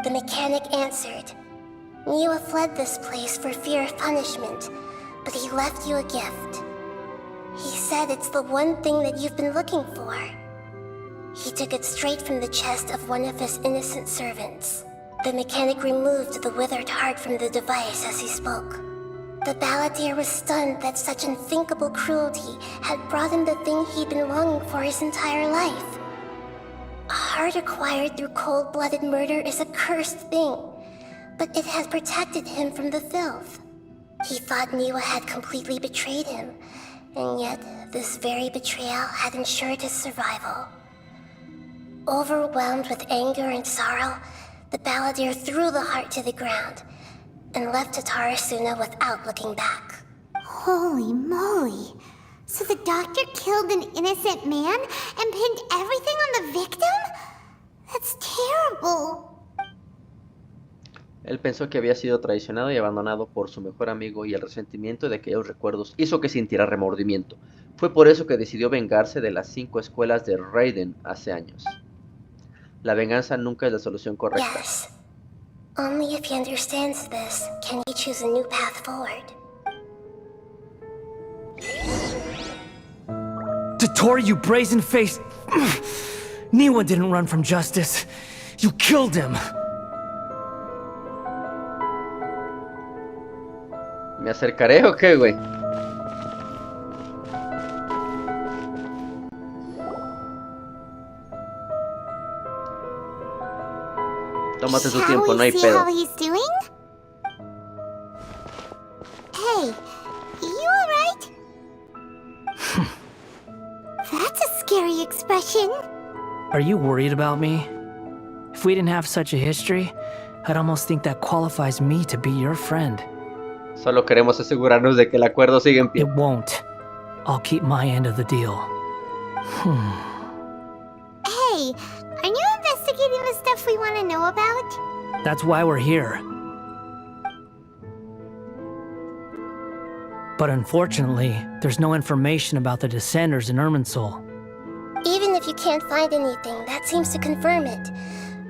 The mechanic answered, "Niwa fled this place for fear of punishment, but he left you a gift. He said it's the one thing that you've been looking for." He took it straight from the chest of one of his innocent servants. The mechanic removed the withered heart from the device as he spoke. The Baladí was stunned that such unthinkable cruelty had brought him the thing he'd been longing for his entire life. A heart acquired through cold-blooded murder is a cursed thing, but it had protected him from the filth. He thought Niwa had completely betrayed him, and yet this very betrayal had ensured his survival. Overwhelmed with anger and sorrow, the Baladí threw the heart to the ground and left Tatarasuna without looking back. Holy moly. So the doctor killed an innocent man and pinned everything on the victim? That's terrible. Él pensó que había sido traicionado y abandonado por su mejor amigo y el resentimiento de aquellos recuerdos hizo que sintiera remordimiento. Fue por eso que decidió vengarse de las 5 escuelas de Raiden hace años. La venganza nunca es la solución correcta. Yes. Only if he understands this can he choose a new path forward. Dottore, you brazen-faced... Niwa didn't run from justice. You killed him. ¿Me acercaré o qué, güey? Tómate tu tiempo, no hay pedo. How he's doing? Hey, you alright? That's a scary expression. Are you worried about me? If we didn't have such a history, I'd almost think that qualifies me to be your friend. Solo queremos asegurarnos de que el acuerdo sigue en pie. It won't. I'll keep my end of the deal. Hey, are you investigating the stuff we want to know about? That's why we're here. But unfortunately, there's no information about the Descenders in Irminsul. Even if you can't find anything, that seems to confirm it.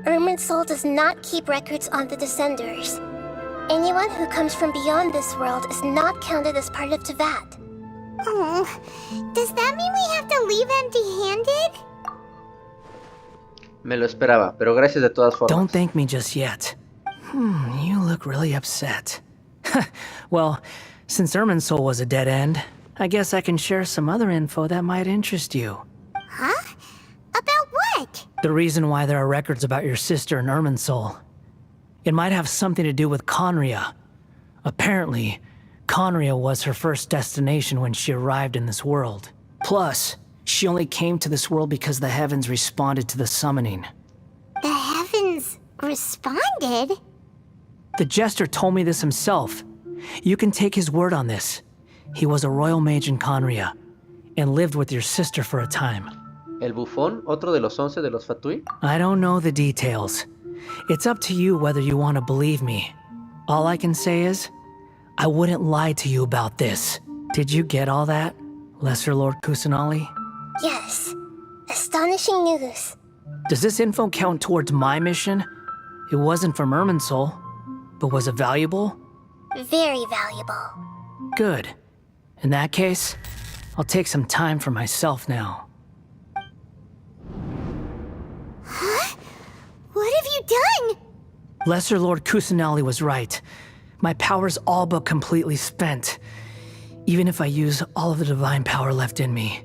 Irminsul does not keep records on the Descenders. Anyone who comes from beyond this world is not counted as part of Tevat. Oh, does that mean we have to leave empty-handed? Me lo esperaba, pero gracias de todas formas. Don't thank me just yet. You look really upset. Well, since Irminsul was a dead end, I guess I can share some other info that might interest you. Huh? About what? The reason why there are records about your sister in Irminsul. It might have something to do with Khaenri'ah. Apparently, Khaenri'ah was her first destination when she arrived in this world. Plus, she only came to this world because the heavens responded to the summoning. The heavens responded? The jester told me this himself. You can take his word on this. He was a royal mage in Khaenri'ah, and lived with your sister for a time. ¿El bufón? ¿Otro de los 11 de los Fatui? I don't know the details. It's up to you whether you want to believe me. All I can say is, I wouldn't lie to you about this. Did you get all that, Lesser Lord Kusanali? Yes. Astonishing news. Does this info count towards my mission? It wasn't from Irminsul, but was it valuable? Very valuable. Good. In that case, I'll take some time for myself now. Huh? What have you done? Lesser Lord Kusanali was right. My power's all but completely spent. Even if I use all of the divine power left in me,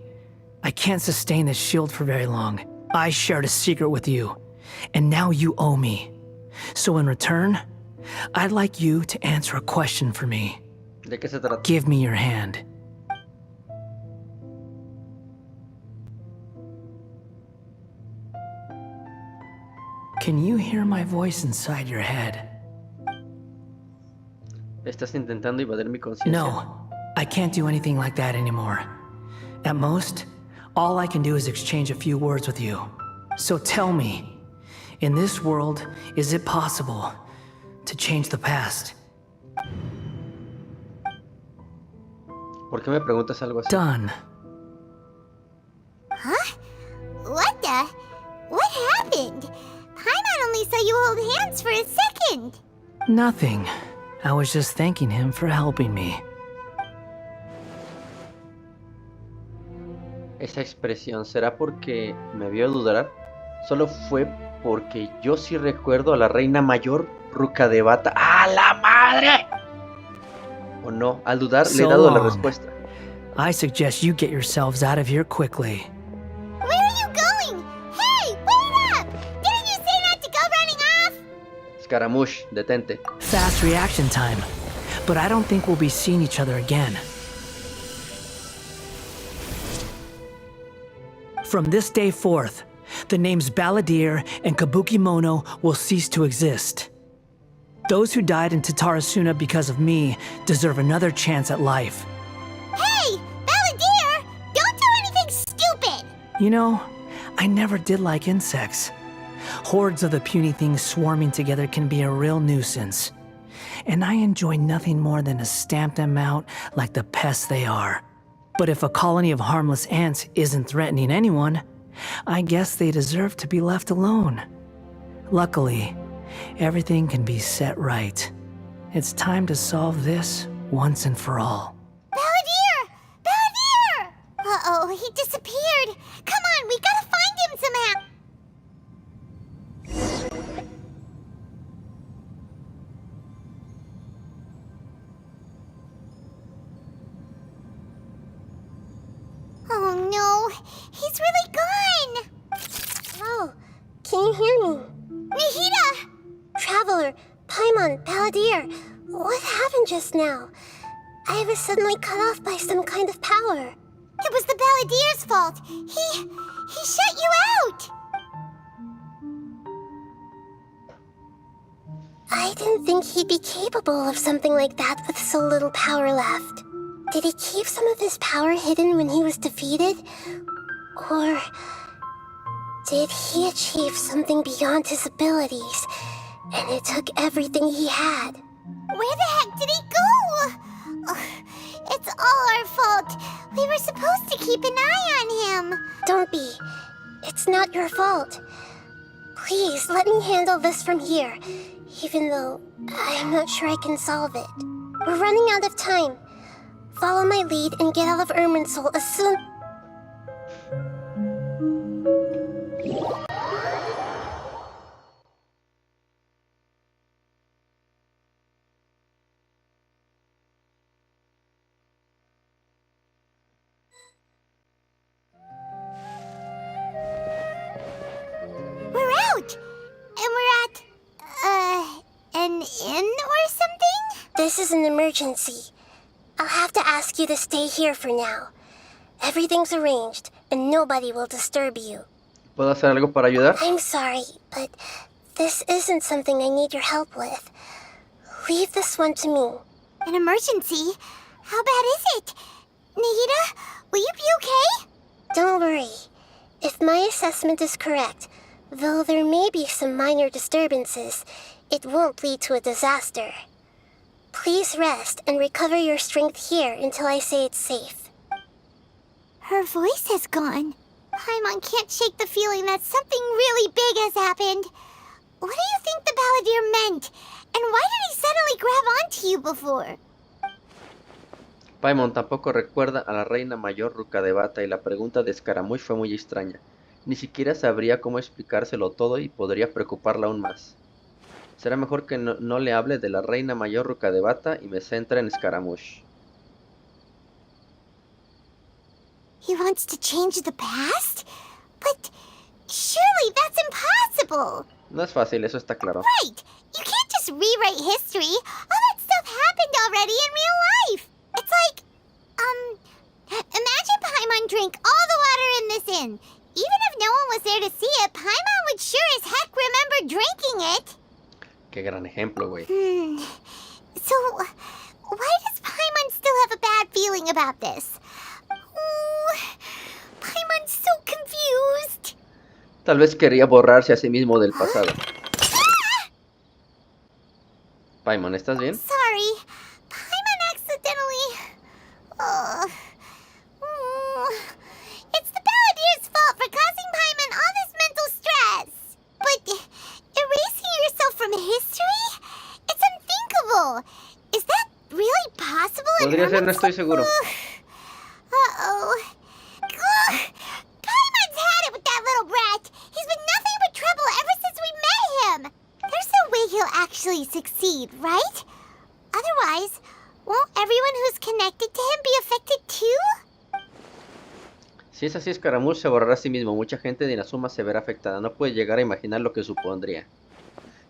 I can't sustain this shield for very long. I shared a secret with you, and now you owe me. So in return, I'd like you to answer a question for me. ¿De qué se trata? Give me your hand. Can you hear my voice inside your head? ¿Estás intentando evadir mi conciencia? No, I can't do anything like that anymore. At most, all I can do is exchange a few words with you. So tell me, in this world, is it possible to change the past? ¿Por qué me preguntas algo así? Done. Huh? What the? What happened? Paimon only saw you hold hands for a second. Nothing. I was just thanking him for helping me. Esa expresión, ¿será porque me vio dudar? Solo fue porque yo sí recuerdo a la reina mayor, Ruka de Bata. ¡A la madre! ¿O no? Al dudar le he dado la respuesta. I suggest you get yourselves out of here quickly. Where are you going? Hey, wait up! Didn't you say not to go running off? Scaramouche, detente. Fast reaction time. But I don't think we'll be seeing each other again. From this day forth, the names Baladí and Kabukimono will cease to exist. Those who died in Tatarasuna because of me deserve another chance at life. Hey, Baladí! You know, I never did like insects. Hordes of the puny things swarming together can be a real nuisance. And I enjoy nothing more than to stamp them out like the pests they are. But if a colony of harmless ants isn't threatening anyone, I guess they deserve to be left alone. Luckily, everything can be set right. It's time to solve this once and for all. Baladí! Baladí! Uh-oh, he disappeared. Come on, we gotta find him somehow. Oh no, he's really gone! Oh, can you hear me? Nahida! Traveler, Paimon, Baladí, what happened just now? I was suddenly cut off by some kind of power. It was the Baladír's fault. He shut you out! I didn't think he'd be capable of something like that with so little power left. Did he keep some of his power hidden when he was defeated? Or did he achieve something beyond his abilities, and it took everything he had? Where the heck did he go? Ugh, it's all our fault. We were supposed to keep an eye on him. Don't be. It's not your fault. Please, let me handle this from here, even though I'm not sure I can solve it. We're running out of time. Follow my lead and get out of Irminsul as soon... We're out! And we're at, an inn or something? This is an emergency. I'll have to ask you to stay here for now. Everything's arranged, and nobody will disturb you. ¿Puedo hacer algo para ayudar? I'm sorry, but this isn't something I need your help with. Leave this one to me. An emergency? How bad is it? Nahida, will you be okay? Don't worry. If my assessment is correct, though there may be some minor disturbances, it won't lead to a disaster. Please rest and recover your strength here until I say it's safe. Her voice has gone. Paimon can't shake the feeling that something really big has happened. What do you think the Baladí meant? And why did he suddenly grab onto you before? Paimon tampoco recuerda a la reina mayor Ruka de Bata y la pregunta de Scaramouche fue muy extraña. Ni siquiera sabría cómo explicárselo todo y podría preocuparla aún más. Será mejor que no le hable de la reina mayor Ruka de Bata y me centre en Scaramouche. He wants to change the past? But surely that's impossible! No es fácil, eso está claro. Right! You can't just rewrite history! All that stuff happened already in real life! It's like, imagine Paimon drank all the water in this inn. Even if no one was there to see it, Paimon would sure as heck remember drinking it! Qué gran ejemplo, güey. So, why does Paimon still have a bad feeling about this? Paimon's so confused. Tal vez quería borrarse a sí mismo del pasado. Paimon, ¿estás bien? Sorry, Paimon accidentally... It's the Baladír's fault for causing Paimon all this mental stress. But erasing yourself from history? It's unthinkable. Is that really possible? Podría ser, no estoy seguro. Uh-oh. Paimon's had it with that little brat. He's been nothing but trouble ever since we met him. There's no way he'll actually succeed, right? Otherwise, won't everyone who's connected to him be affected too? Si es así, Scaramouche se borrará a sí mismo. Mucha gente de Inazuma se verá afectada. No puede llegar a imaginar lo que supondría.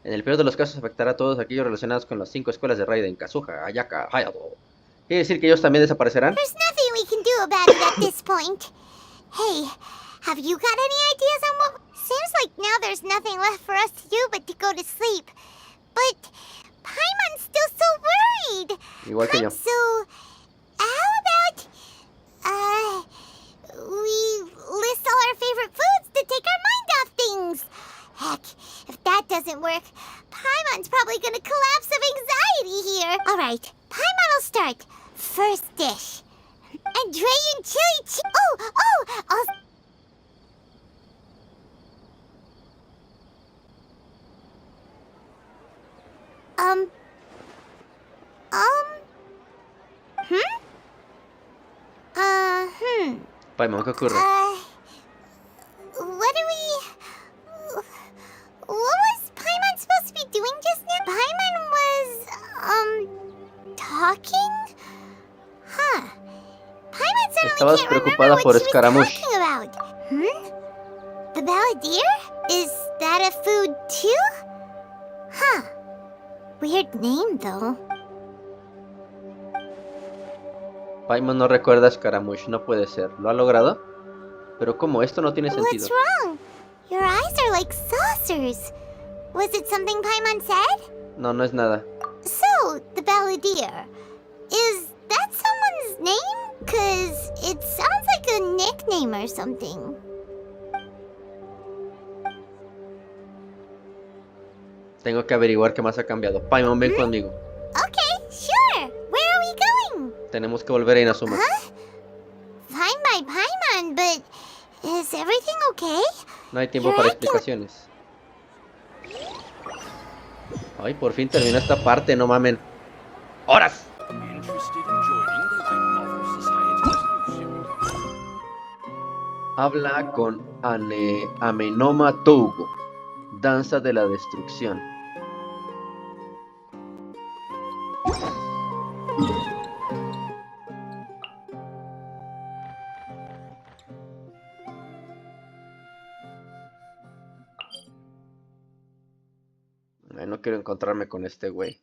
En el peor de los casos, afectará a todos aquellos relacionados con las 5 escuelas de Raiden, Kazuha, Ayaka, Hayato. ¿Quiere decir que ellos también desaparecerán? There's nothing we can do about it at this point. Hey, have you got any ideas on what... Seems like now there's nothing left for us to do but to go to sleep. But Paimon's still so worried. Igual que yo. So, how about... we list all our favorite foods to take our mind off things. Heck, if that doesn't work, Paimon's probably gonna collapse of anxiety here. Alright, Paimon will start. First dish. Andrean chili Paimon, ¿qué ocurre? What was Paimon supposed to be doing just now? Paimon was, talking? Huh. Paimon certainly Estabas can't preocupada remember por what she was Scaramouche. talking about. The Baladí? Is that a food too? Huh. Weird name, though. Paimon no recuerda a Scaramouche, no puede ser. ¿Lo ha logrado? Pero ¿cómo? Esto no tiene sentido. What's wrong? Your eyes are like saucers. Was it something Paimon said? No, no es nada. So, the Balladeer. Is that someone's name? 'Cause it sounds like a nickname or something. Tengo que averiguar qué más ha cambiado. Paimon, ven conmigo. Okay, sure. Where are we going? Tenemos que volver a Inazuma. Fine by Paimon, but is everything okay? No hay tiempo para explicaciones. Ay, por fin terminó esta parte, no mamen. ¡Horas! Habla con Amenoma Tougo, danza de la destrucción. Ay, no quiero encontrarme con este güey.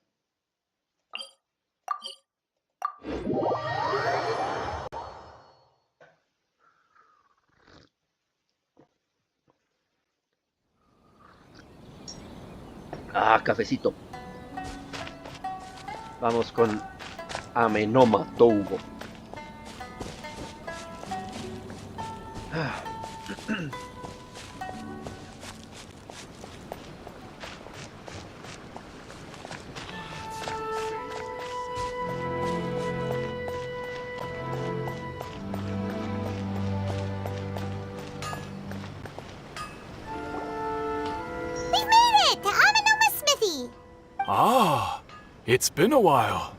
Ah, cafecito. Vamos con Amenoma Tougo. It's been a while.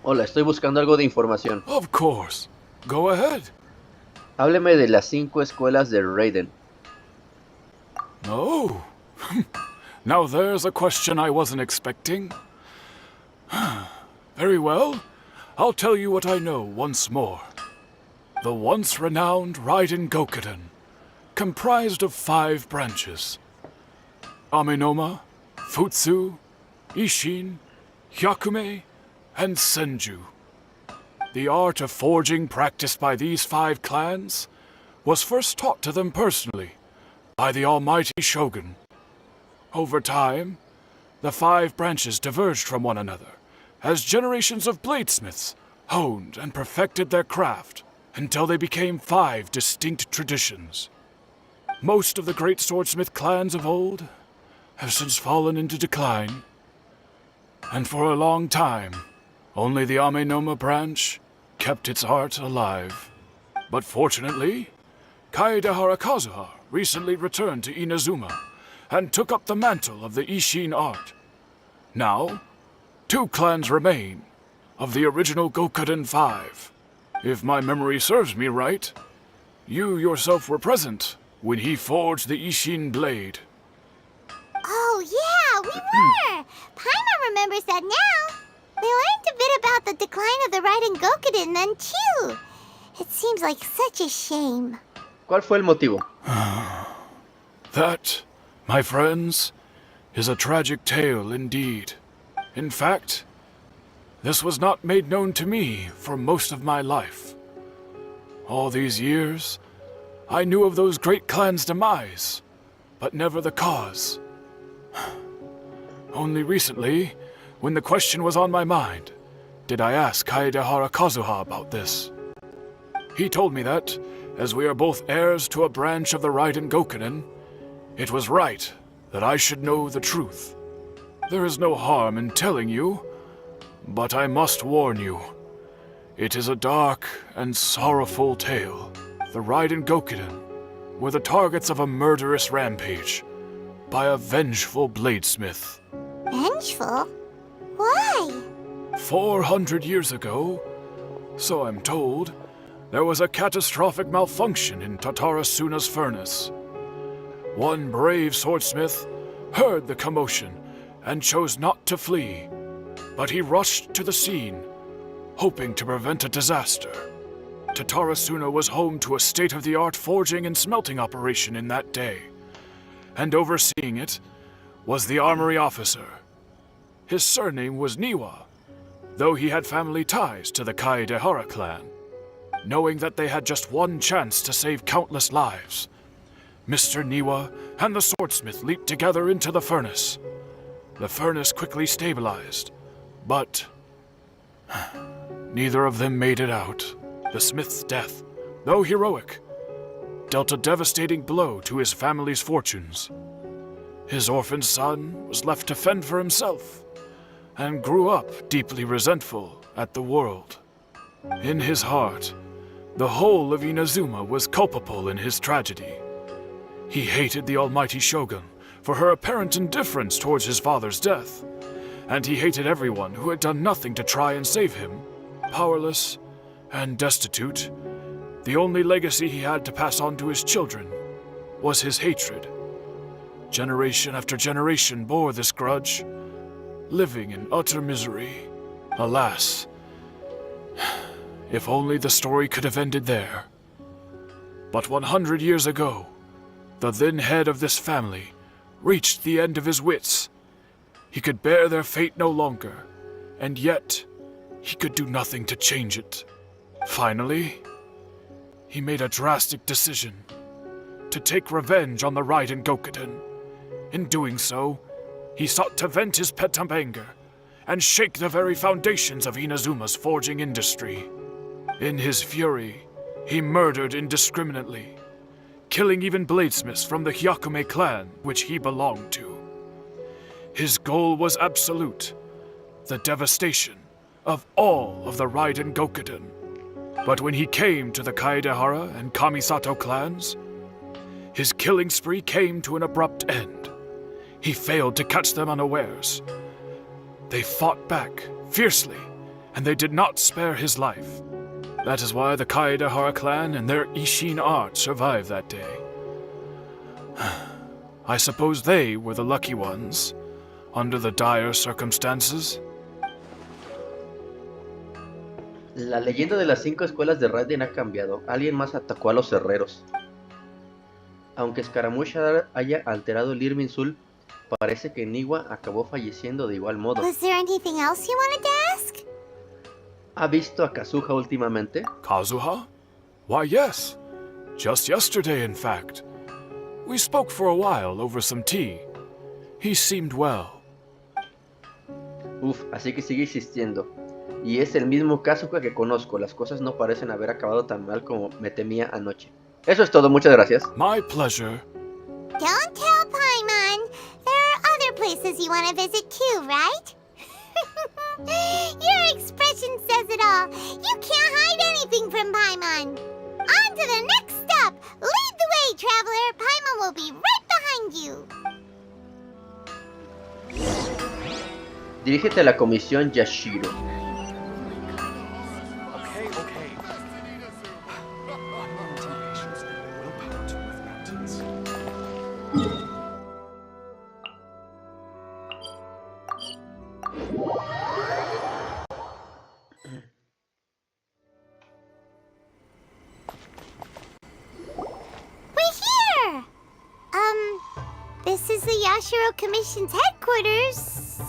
Hola, estoy buscando algo de información. Of course. Go ahead. Hábleme de las 5 escuelas de Raiden. Oh. Now there's a question I wasn't expecting. Very well. I'll tell you what I know once more. The once renowned Raiden Gokuden, comprised of 5 branches. Amenoma, Futsu, Ishin, Hyakume, and Senju. The art of forging practiced by these 5 clans was first taught to them personally by the almighty Shogun. Over time, the 5 branches diverged from one another as generations of bladesmiths honed and perfected their craft until they became 5 distinct traditions. Most of the great swordsmith clans of old have since fallen into decline, and for a long time, only the Amenoma branch kept its art alive. But fortunately, Khaenri'ah Kazuha recently returned to Inazuma and took up the mantle of the Ishin art. Now, 2 clans remain of the original Gokuden 5. If my memory serves me right, you yourself were present when he forged the Ishin blade. Oh, yeah, we were! Paimon remembers that now. They learned a bit about the decline of the Raiden Gokuden then, too. It seems like such a shame. ¿Cuál fue el motivo? That, my friends, is a tragic tale indeed. In fact, this was not made known to me for most of my life. All these years, I knew of those great clans' demise, but never the cause. Only recently, when the question was on my mind, did I ask Khaenri'ah Kazuha about this. He told me that, as we are both heirs to a branch of the Raiden Gokunin, it was right that I should know the truth. There is no harm in telling you, but I must warn you. It is a dark and sorrowful tale. The Raiden Gokunin were the targets of a murderous rampage by a vengeful bladesmith. Vengeful? Why? 400 years ago, so I'm told, there was a catastrophic malfunction in Tatarasuna's furnace. One brave swordsmith heard the commotion and chose not to flee, but he rushed to the scene, hoping to prevent a disaster. Tatarasuna was home to a state-of-the-art forging and smelting operation in that day, and overseeing it was the armory officer. His surname was Niwa, though he had family ties to the Khaenri'ah clan. Knowing that they had just one chance to save countless lives, Mr. Niwa and the swordsmith leaped together into the furnace. The furnace quickly stabilized, but neither of them made it out. The smith's death, though heroic, dealt a devastating blow to his family's fortunes. His orphaned son was left to fend for himself, and grew up deeply resentful at the world. In his heart, the whole of Inazuma was culpable in his tragedy. He hated the almighty shogun for her apparent indifference towards his father's death, and he hated everyone who had done nothing to try and save him. Powerless and destitute, the only legacy he had to pass on to his children was his hatred. Generation after generation bore this grudge, living in utter misery. Alas, if only the story could have ended there. But 100 years ago, the then head of this family reached the end of his wits. He could bear their fate no longer, and yet he could do nothing to change it. Finally, he made a drastic decision to take revenge on the Raiden Gokunin. In doing so, he sought to vent his pent up anger and shake the very foundations of Inazuma's forging industry. In his fury, he murdered indiscriminately, killing even bladesmiths from the Hyakume clan which he belonged to. His goal was absolute, the devastation of all of the Raiden Gokunin. But when he came to the Khaenri'ah and Kamisato clans, his killing spree came to an abrupt end. He failed to catch them unawares. They fought back fiercely, and they did not spare his life. That is why the Khaenri'ah clan and their Ishin art survived that day. I suppose they were the lucky ones, under the dire circumstances. La leyenda de las 5 escuelas de Raiden ha cambiado. Alguien más atacó a los herreros. Aunque Scaramouche haya alterado el Irminsul, parece que Niwa acabó falleciendo de igual modo. Was there anything else you wanted to ask? ¿Ha visto a Kazuha últimamente? Kazuha? Why, yes. Just yesterday, in fact. We spoke for a while over some tea. He seemed well. Uf, así que sigue existiendo. Y es el mismo Kazuha que conozco. Las cosas no parecen haber acabado tan mal como me temía anoche. Eso es todo, muchas gracias. My pleasure. Don't tell Paimon. There are other places you want to visit too, right? Your expression says it all. You can't hide anything from Paimon. On to the next stop. Lead the way, traveler. Paimon will be right behind you. Dirígete a la comisión Yashiro. This is the Yashiro Commission's headquarters,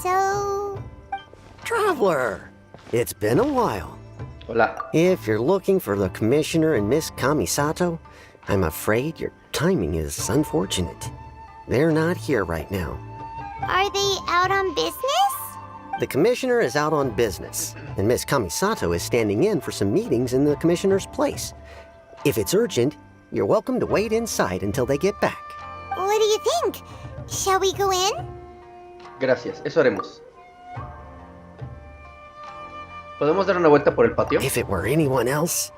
so... Traveler, it's been a while. Hola. If you're looking for the Commissioner and Miss Kamisato, I'm afraid your timing is unfortunate. They're not here right now. Are they out on business? The Commissioner is out on business, and Miss Kamisato is standing in for some meetings in the Commissioner's place. If it's urgent, you're welcome to wait inside until they get back. What do you think? Shall we go in? Gracias, eso haremos. ¿Podemos dar una vuelta por el patio? If it were anyone else,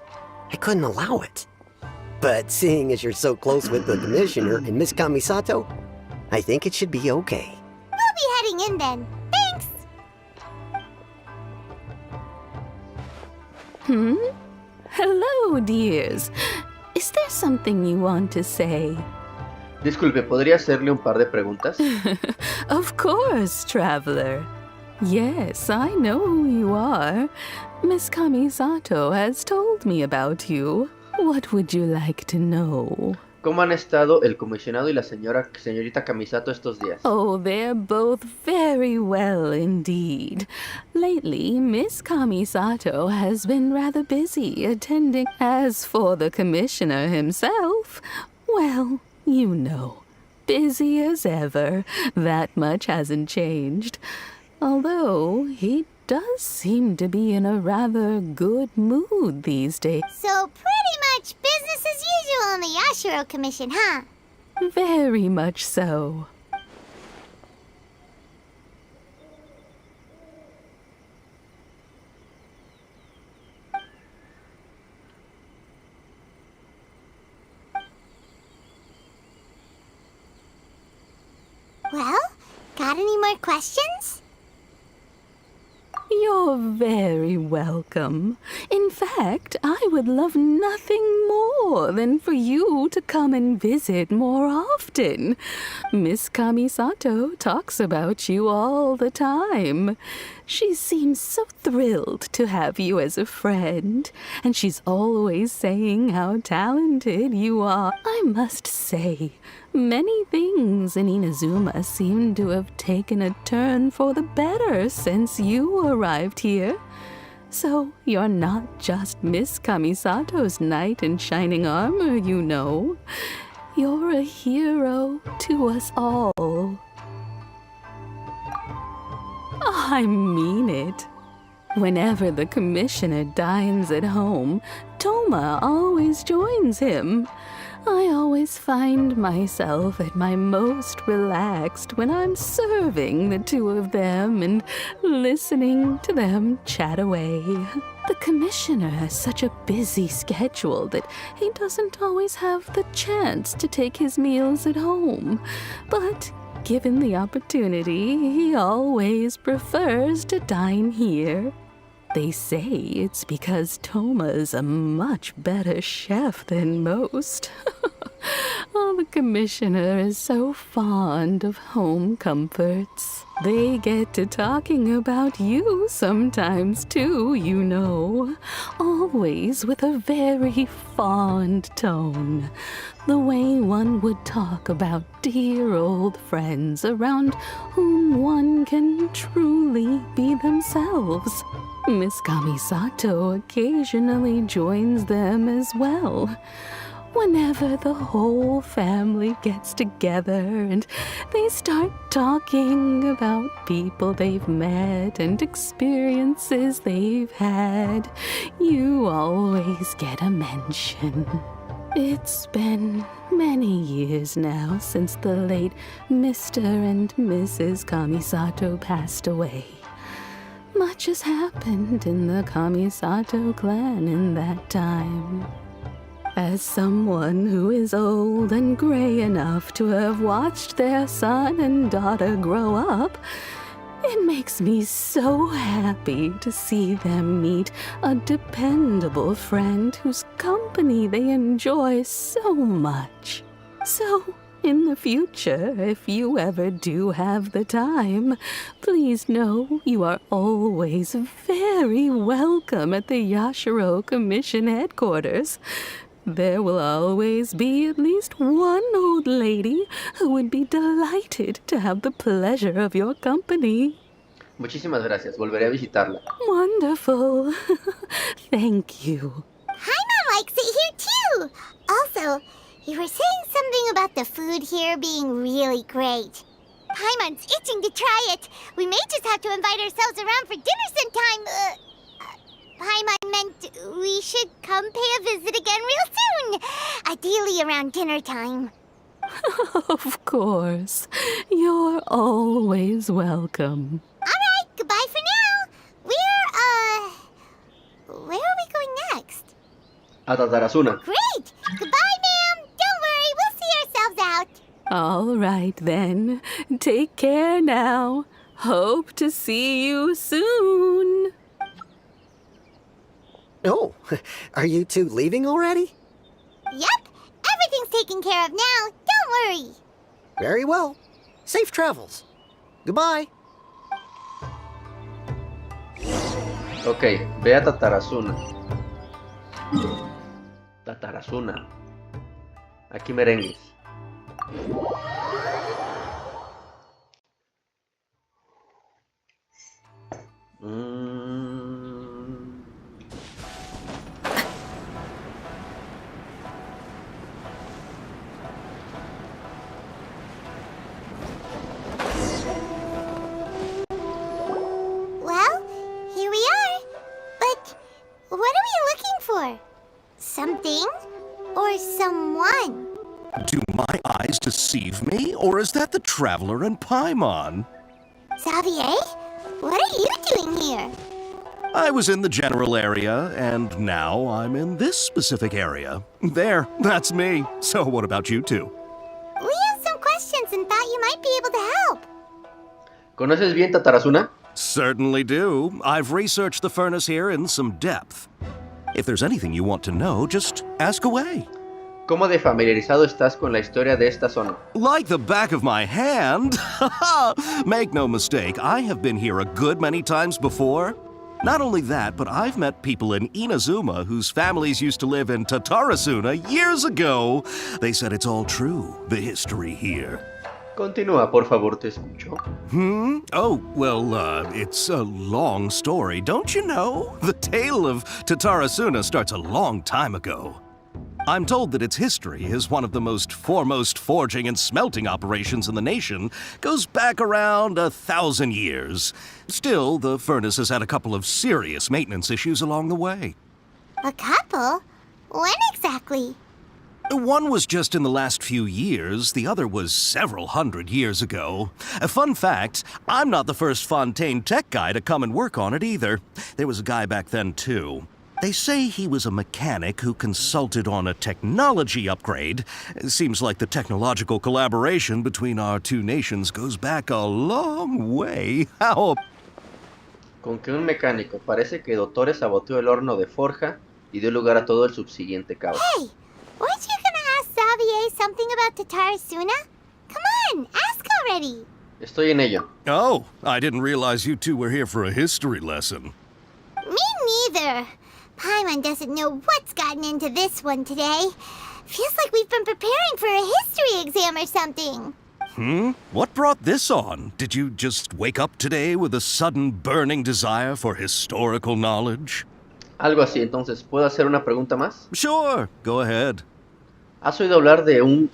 I couldn't allow it. But seeing as you're so close with the Commissioner and Miss Kamisato, I think it should be okay. We'll be heading in then. Thanks! Hello, dears. Is there something you want to say? Disculpe, ¿podría hacerle un par de preguntas? Of course, traveler. Yes, I know who you are. Miss Kamisato has told me about you. What would you like to know? ¿Cómo han estado el comisionado y la señorita Kamisato estos días? Oh, they're both very well indeed. Lately, Miss Kamisato has been rather busy attending. As for the commissioner himself, well, you know, busy as ever. That much hasn't changed. Although, he does seem to be in a rather good mood these days. So pretty much business as usual in the Yashiro Commission, huh? Very much so. Well, got any more questions? You're very welcome. In fact, I would love nothing more than for you to come and visit more often. Miss Kamisato talks about you all the time. She seems so thrilled to have you as a friend, and she's always saying how talented you are. I must say, many things in Inazuma seem to have taken a turn for the better since you arrived here. So you're not just Miss Kamisato's knight in shining armor, you know. You're a hero to us all. I mean it. Whenever the commissioner dines at home, Toma always joins him. I always find myself at my most relaxed when I'm serving the two of them and listening to them chat away. The commissioner has such a busy schedule that he doesn't always have the chance to take his meals at home. But given the opportunity, he always prefers to dine here. They say it's because Toma's a much better chef than most. Oh, the commissioner is so fond of home comforts. They get to talking about you sometimes too, you know. Always with a very fond tone. The way one would talk about dear old friends around whom one can truly be themselves. Miss Kamisato occasionally joins them as well. Whenever the whole family gets together and they start talking about people they've met and experiences they've had, you always get a mention. It's been many years now since the late Mr. and Mrs. Kamisato passed away. Much has happened in the Kamisato clan in that time. As someone who is old and gray enough to have watched their son and daughter grow up, it makes me so happy to see them meet a dependable friend whose company they enjoy so much. So, in the future, if you ever do have the time, please know you are always very welcome at the Yashiro Commission headquarters. There will always be at least one old lady who would be delighted to have the pleasure of your company. Muchísimas gracias. Volveré a visitarla. Wonderful. Thank you. Paimon likes it here too. Also, you were saying something about the food here being really great. Paimon's itching to try it. We may just have to invite ourselves around for dinner sometime. Paimon meant we should come pay a visit again real soon. Ideally around dinner time. Of course. You're always welcome. Alright, goodbye for now. Where are we going next? A Tatarasuna. Great! Goodbye, ma'am! Don't worry, we'll see ourselves out. All right, then. Take care now. Hope to see you soon. Oh, are you two leaving already? Yep, everything's taken care of now. Don't worry. Very well. Safe travels. Goodbye. Ok, ve a Tatarasuna. Tatarasuna. Aquí merengues. Well, here we are. But what are we looking for? Something or someone? Do my eyes deceive me, or is that the traveler in Paimon? Xavier, what are you doing here? I was in the general area, and now I'm in this specific area. There, that's me. So what about you two? We have some questions and thought you might be able to help. ¿Conoces bien Tatarasuna? Certainly do. I've researched the furnace here in some depth. If there's anything you want to know, just ask away. ¿Cómo de familiarizado estás con la historia de esta zona? Like the back of my hand. Make no mistake, I have been here a good many times before. Not only that, but I've met people in Inazuma whose families used to live in Tatarasuna years ago. They said it's all true, the history here. Continúa, por favor, te escucho. Oh, well, it's a long story, don't you know? The tale of Tatarasuna starts a long time ago. I'm told that its history is one of the most foremost forging and smelting operations in the nation, goes back around 1,000 years. Still, the furnace has had a couple of serious maintenance issues along the way. A couple? When exactly? One was just in the last few years, the other was several hundred years ago. A fun fact, I'm not the first Fontaine tech guy to come and work on it either. There was a guy back then too. They say he was a mechanic who consulted on a technology upgrade. It seems like the technological collaboration between our two nations goes back a long way. How? Con que un mecánico parece que Dottore saboteó el horno de forja y dio lugar a todo el subsiguiente caos. Hey, weren't you gonna ask Xavier something about Tatarasuna? Come on, ask already. Estoy en ello. Oh, I didn't realize you two were here for a history lesson. Me neither. Paimon doesn't know what's gotten into this one today. Feels like we've been preparing for a history exam or something. What brought this on? Did you just wake up today with a sudden burning desire for historical knowledge? Algo así, entonces, ¿puedo hacer una pregunta más? Sure, go ahead. ¿Has oído hablar de un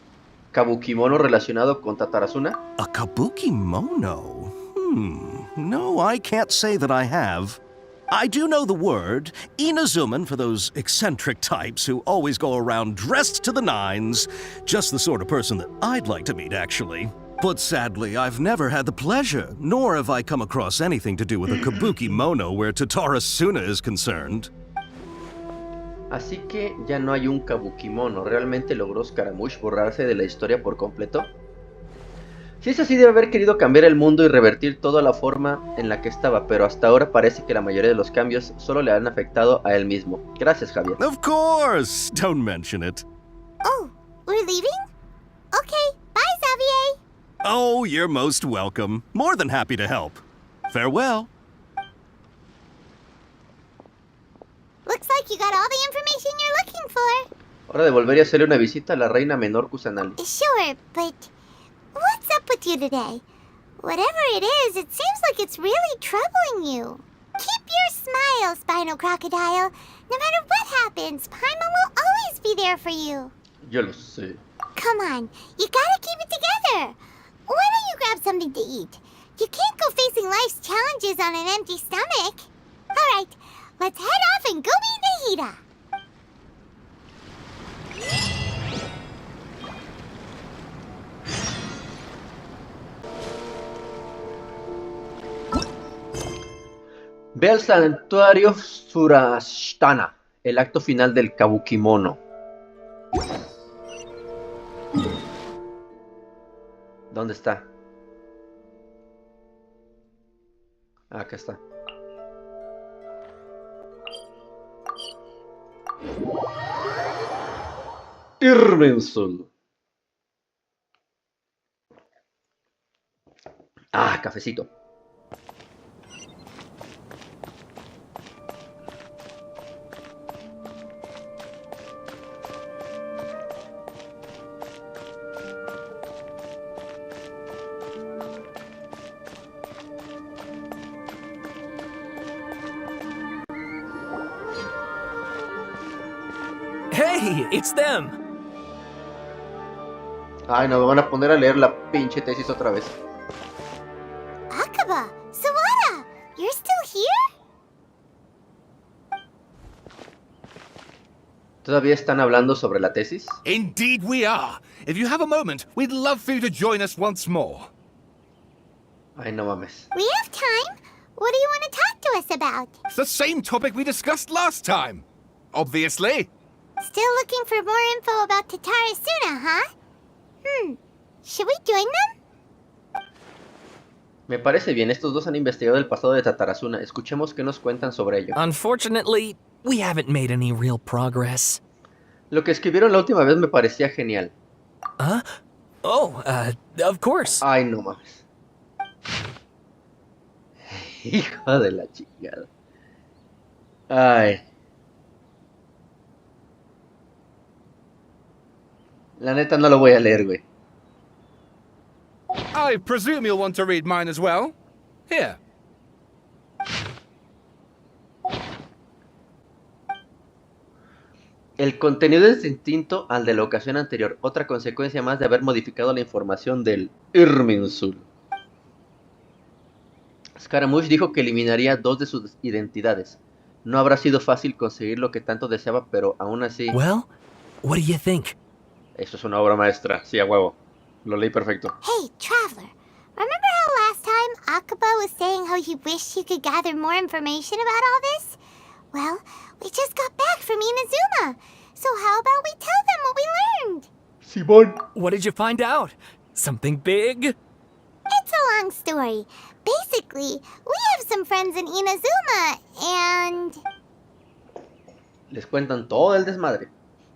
Kabukimono relacionado con Tatarasuna? A Kabukimono? No, I can't say that I have. I do know the word, Inazuman for those eccentric types who always go around dressed to the nines. Just the sort of person that I'd like to meet, actually. But sadly, I've never had the pleasure, nor have I come across anything to do with a Kabukimono where Tatarasuna is concerned. Así que ya no hay un Kabukimono. ¿Realmente logró Scaramouche borrarse de la historia por completo? Si es así, debe haber querido cambiar el mundo y revertir toda la forma en la que estaba, pero hasta ahora parece que la mayoría de los cambios solo le han afectado a él mismo. Gracias, Javier. Of course! Don't mention it. Oh, we're leaving? Okay, bye, Xavier. Oh, you're most welcome. More than happy to help. Farewell. Looks like you got all the information you're looking for. Hora de volver y hacerle una visita a la reina menor Kusanali. Sure, but what's up with you today? Whatever it is, it seems like it's really troubling you. Keep your smile, Spinal Crocodile. No matter what happens, Paimon will always be there for you. Yo lo sé. Come on, you gotta keep it together. Why don't you grab something to eat? You can't go facing life's challenges on an empty stomach. Alright, Let's head off and go meet Nahida. Ve al santuario Surashtana, el acto final del Kabukimono. ¿Dónde está? Ah, acá está. Irminsul. Ah, cafecito. Hey, it's them. Ay, no, me van a poner a leer la pinche tesis otra vez. Akaba, Sawada, you're still here? ¿Todavía están hablando sobre la tesis? Indeed we are. If you have a moment, we'd love for you to join us once more. Ay, no mames. We have time. What do you want to talk to us about? It's the same topic we discussed last time. Obviously. Still looking for more info about Tatarasuna, huh? Should we join them? Me parece bien, estos dos han investigado el pasado de Tatarasuna. Escuchemos qué nos cuentan sobre ello. Unfortunately, we haven't made any real progress. Lo que escribieron la última vez me parecía genial. Huh? Oh, of course. Ay, no mames. Hijo de la chingada. Ay. La neta no lo voy a leer, güey. I presume you'll want to read mine as well. Here. El contenido es distinto al de la ocasión anterior, otra consecuencia más de haber modificado la información del Irminsul. Scaramouche dijo que eliminaría 2 de sus identidades. No habrá sido fácil conseguir lo que tanto deseaba, pero aún así... Well, what do you think? Esto es una obra maestra, sí, a huevo. Lo leí perfecto. Hey, Traveler. Remember how last time Akaba was saying how he wished he could gather more information about all this? Well, we just got back from Inazuma. So how about we tell them what we learned? Simón. What did you find out? Something big? It's a long story. Basically, we have some friends in Inazuma, and... Les cuentan todo el desmadre.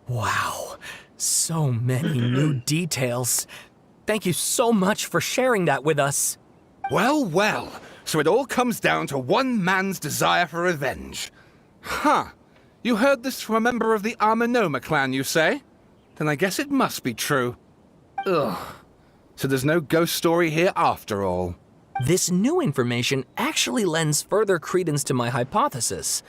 Wow. So many new details. Thank you so much for sharing that with us. Well, well. So it all comes down to one man's desire for revenge. Huh. You heard this from a member of the Arminoma clan, you say? Then I guess it must be true. Ugh. So there's no ghost story here after all. This new information actually lends further credence to my hypothesis.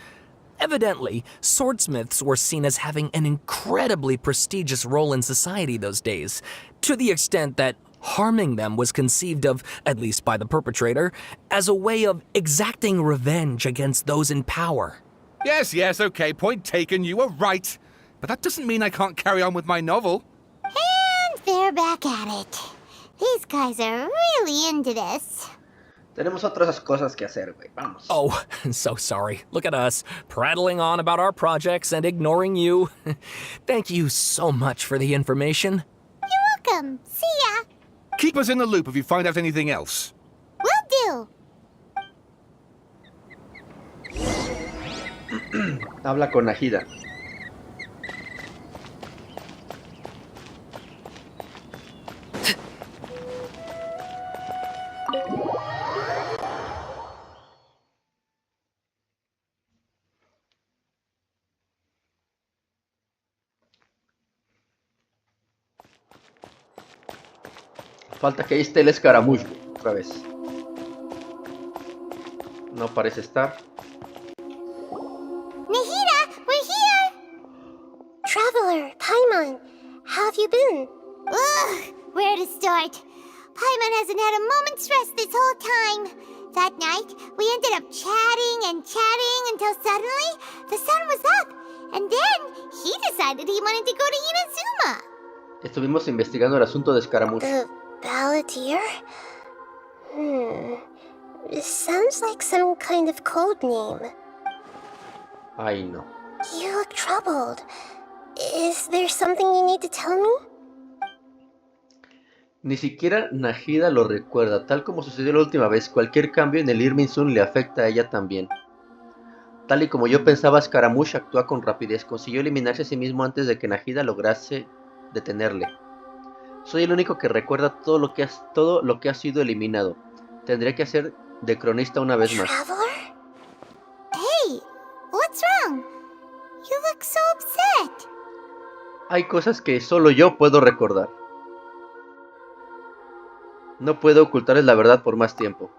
Evidently, swordsmiths were seen as having an incredibly prestigious role in society those days, to the extent that harming them was conceived of, at least by the perpetrator, as a way of exacting revenge against those in power. Yes, okay, point taken, you were right. But that doesn't mean I can't carry on with my novel. And they're back at it. These guys are really into this. Tenemos otras cosas que hacer, güey. Vamos. Oh, so sorry. Look at us, prattling on about our projects and ignoring you. Thank you so much for the information. You're welcome. See ya. Keep us in the loop if you find out anything else. Will do. Habla con Nahida. Falta que ahí esté el Scaramouche otra vez. No parece estar. Nahida, we're here! Traveler, Paimon, how have you been? Ugh, where to start? Paimon hasn't had a moment's rest this whole time. That night, we ended up chatting and chatting until suddenly the sun was up. And then he decided he wanted to go to Inazuma. Estuvimos investigando el asunto de Scaramouche. The Baladí? It sounds like some kind of code name. Ay, no. You look troubled. Is there something you need to tell me? Ni siquiera Nahida lo recuerda. Tal como sucedió la última vez, cualquier cambio en el Irminsul le afecta a ella también. Tal y como yo pensaba, Scaramouche actúa con rapidez. Consiguió eliminarse a sí mismo antes de que Nahida lograse detenerle. Soy el único que recuerda todo lo que ha sido eliminado. Tendría que hacer de cronista una vez más. Traveler? Hey, what's wrong? You look so upset. Hay cosas que solo yo puedo recordar. No puedo ocultarles la verdad por más tiempo.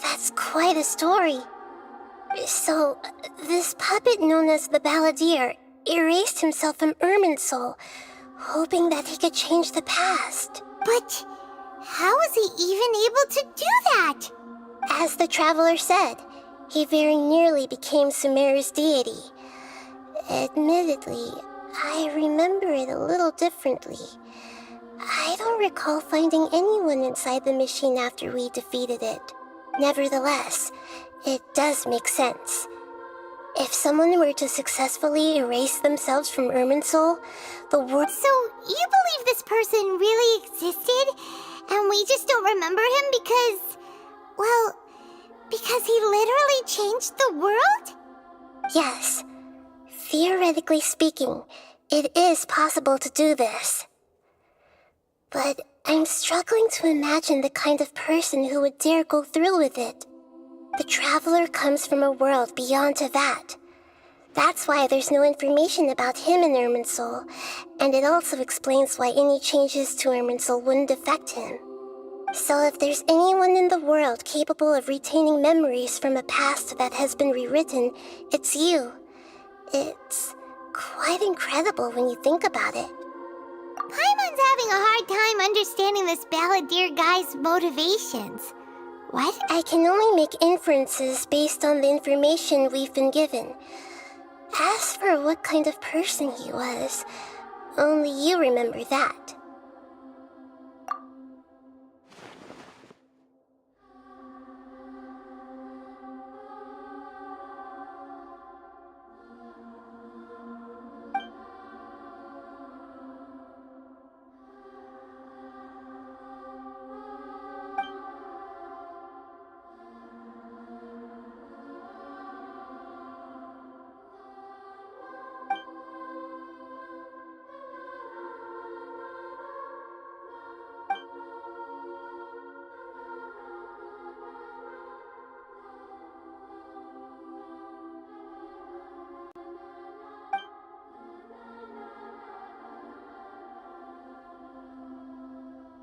That's quite a story. So, this puppet known as the Baladí erased himself from Irminsul, hoping that he could change the past. But how was he even able to do that? As the traveler said, he very nearly became Sumeru's deity. Admittedly, I remember it a little differently. I don't recall finding anyone inside the machine after we defeated it. Nevertheless, it does make sense. If someone were to successfully erase themselves from Irminsul, the world... So, you believe this person really existed, and we just don't remember him because... well, because he literally changed the world? Yes. Theoretically speaking, it is possible to do this. But I'm struggling to imagine the kind of person who would dare go through with it. The traveler comes from a world beyond to that. That's why there's no information about him in Irminsul, and it also explains why any changes to Irminsul wouldn't affect him. So if there's anyone in the world capable of retaining memories from a past that has been rewritten, it's you. It's quite incredible when you think about it. Paimon's having a hard time understanding this Baladí guy's motivations. What? I can only make inferences based on the information we've been given. As for what kind of person he was, only you remember that.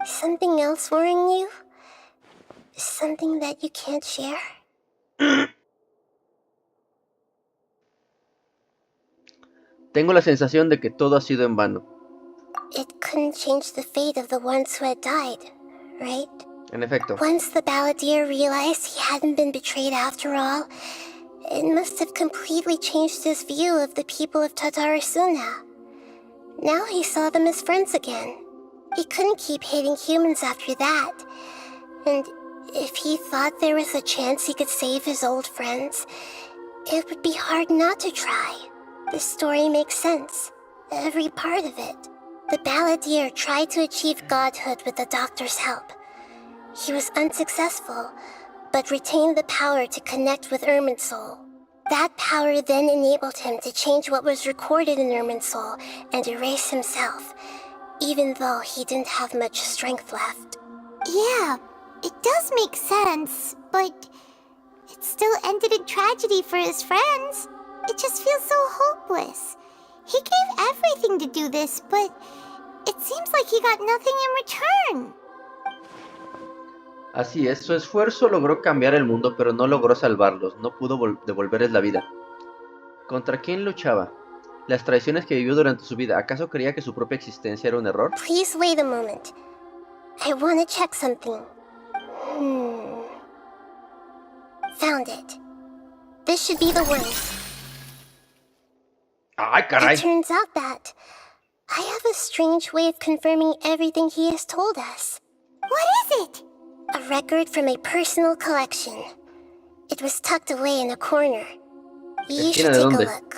Something else worrying you? Something that you can't share? Tengo la sensación de que todo ha sido en vano. It couldn't change the fate of the ones who had died, right? En efecto. Once the Baladí realized he hadn't been betrayed after all, it must have completely changed his view of the people of Tatarasuna. Now he saw them as friends again. He couldn't keep hating humans after that. And if he thought there was a chance he could save his old friends, it would be hard not to try. This story makes sense. Every part of it. The Balladeer tried to achieve godhood with the doctor's help. He was unsuccessful, but retained the power to connect with Irminsul. That power then enabled him to change what was recorded in Irminsul and erase himself, even though he didn't have much strength left. Yeah, it does make sense, but it still ended in tragedy for his friends. It just feels so hopeless. He gave everything to do this, but it seems like he got nothing in return. Así es, su esfuerzo logró cambiar el mundo, pero no logró salvarlos, no pudo devolverles la vida. ¿Contra quién luchaba? Las traiciones que vivió durante su vida, ¿acaso creía que su propia existencia era un error? Please wait a moment. I want to check something. Found it. This should be the one. ¡Ay, caray! It turns out that I have a strange way of confirming everything he has told us. What is it? A record from a personal collection. It was tucked away in a corner. You should take a look.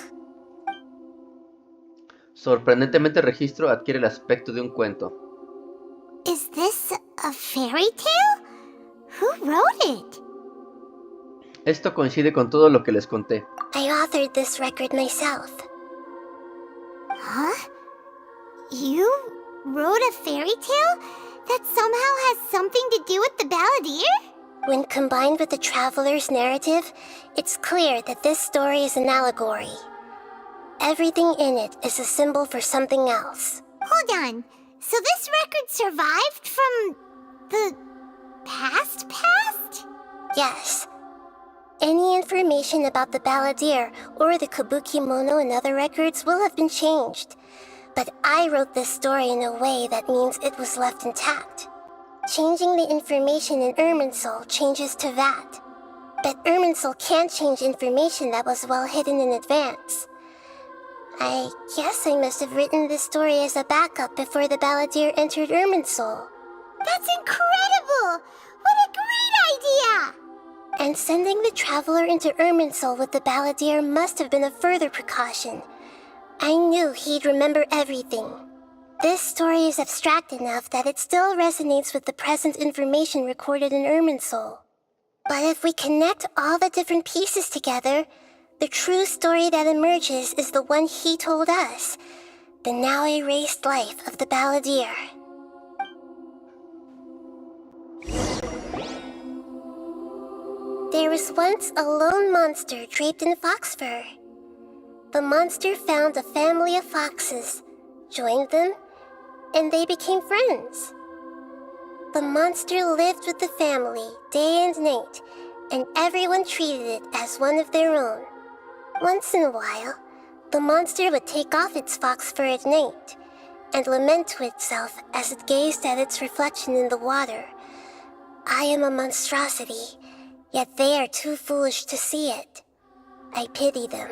Sorprendentemente el registro adquiere el aspecto de un cuento. Is this a fairy tale? Who wrote it? Esto coincide con todo lo que les conté. I authored this record myself. Huh? You wrote a fairy tale that somehow has something to do with the Balladeer? When combined with the traveler's narrative, it's clear that this story is an allegory. Everything in it is a symbol for something else. Hold on. So this record survived from the past? Yes. Any information about the Balladeer or the Kabukimono and other records will have been changed. But I wrote this story in a way that means it was left intact. Changing the information in Irminsul changes to that. But Irminsul can't change information that was well hidden in advance. I guess I must have written this story as a backup before the Balladeer entered Irminsul. That's incredible! What a great idea! And sending the traveler into Irminsul with the Balladeer must have been a further precaution. I knew he'd remember everything. This story is abstract enough that it still resonates with the present information recorded in Irminsul. But if we connect all the different pieces together, the true story that emerges is the one he told us, the now erased life of the Balladeer. There was once a lone monster draped in fox fur. The monster found a family of foxes, joined them, and they became friends. The monster lived with the family day and night, and everyone treated it as one of their own. Once in a while, the monster would take off its fox fur at night and lament to itself as it gazed at its reflection in the water. I am a monstrosity, yet they are too foolish to see it. I pity them.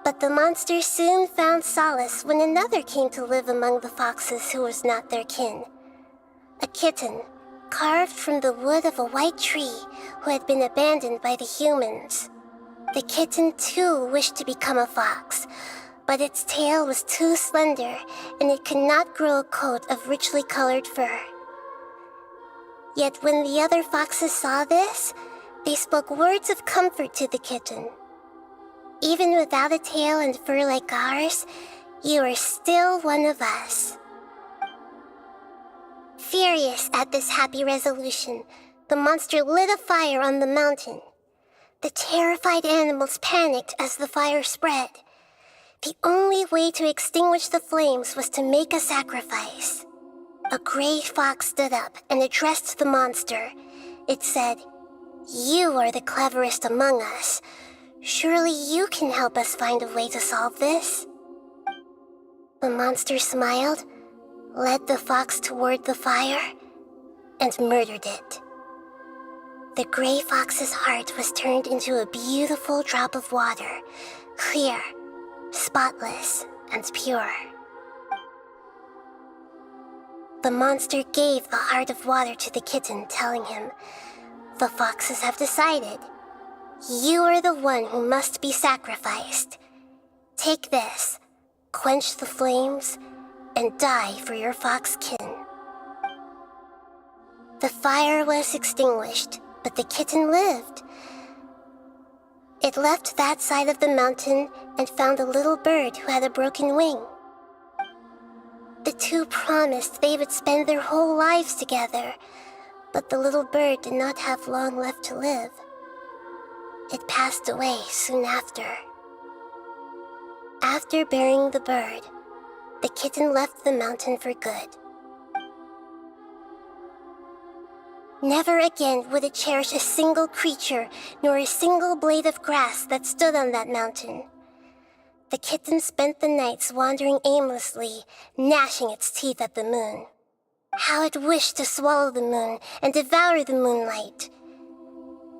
But the monster soon found solace when another came to live among the foxes who was not their kin. A kitten, carved from the wood of a white tree who had been abandoned by the humans. The kitten too wished to become a fox, but its tail was too slender and it could not grow a coat of richly colored fur. Yet when the other foxes saw this, they spoke words of comfort to the kitten. Even without a tail and fur like ours, you are still one of us. Furious at this happy resolution, the monster lit a fire on the mountain. The terrified animals panicked as the fire spread. The only way to extinguish the flames was to make a sacrifice. A gray fox stood up and addressed the monster. It said, "You are the cleverest among us. Surely you can help us find a way to solve this." The monster smiled, led the fox toward the fire, and murdered it. The gray fox's heart was turned into a beautiful drop of water, clear, spotless, and pure. The monster gave the heart of water to the kitten, telling him, "The foxes have decided. You are the one who must be sacrificed. Take this, quench the flames, and die for your fox kin. The fire was extinguished, but the kitten lived. It left that side of the mountain and found a little bird who had a broken wing. The two promised they would spend their whole lives together, but the little bird did not have long left to live. It passed away soon after. After burying the bird, the kitten left the mountain for good. Never again would it cherish a single creature, nor a single blade of grass that stood on that mountain. The kitten spent the nights wandering aimlessly, gnashing its teeth at the moon. How it wished to swallow the moon and devour the moonlight.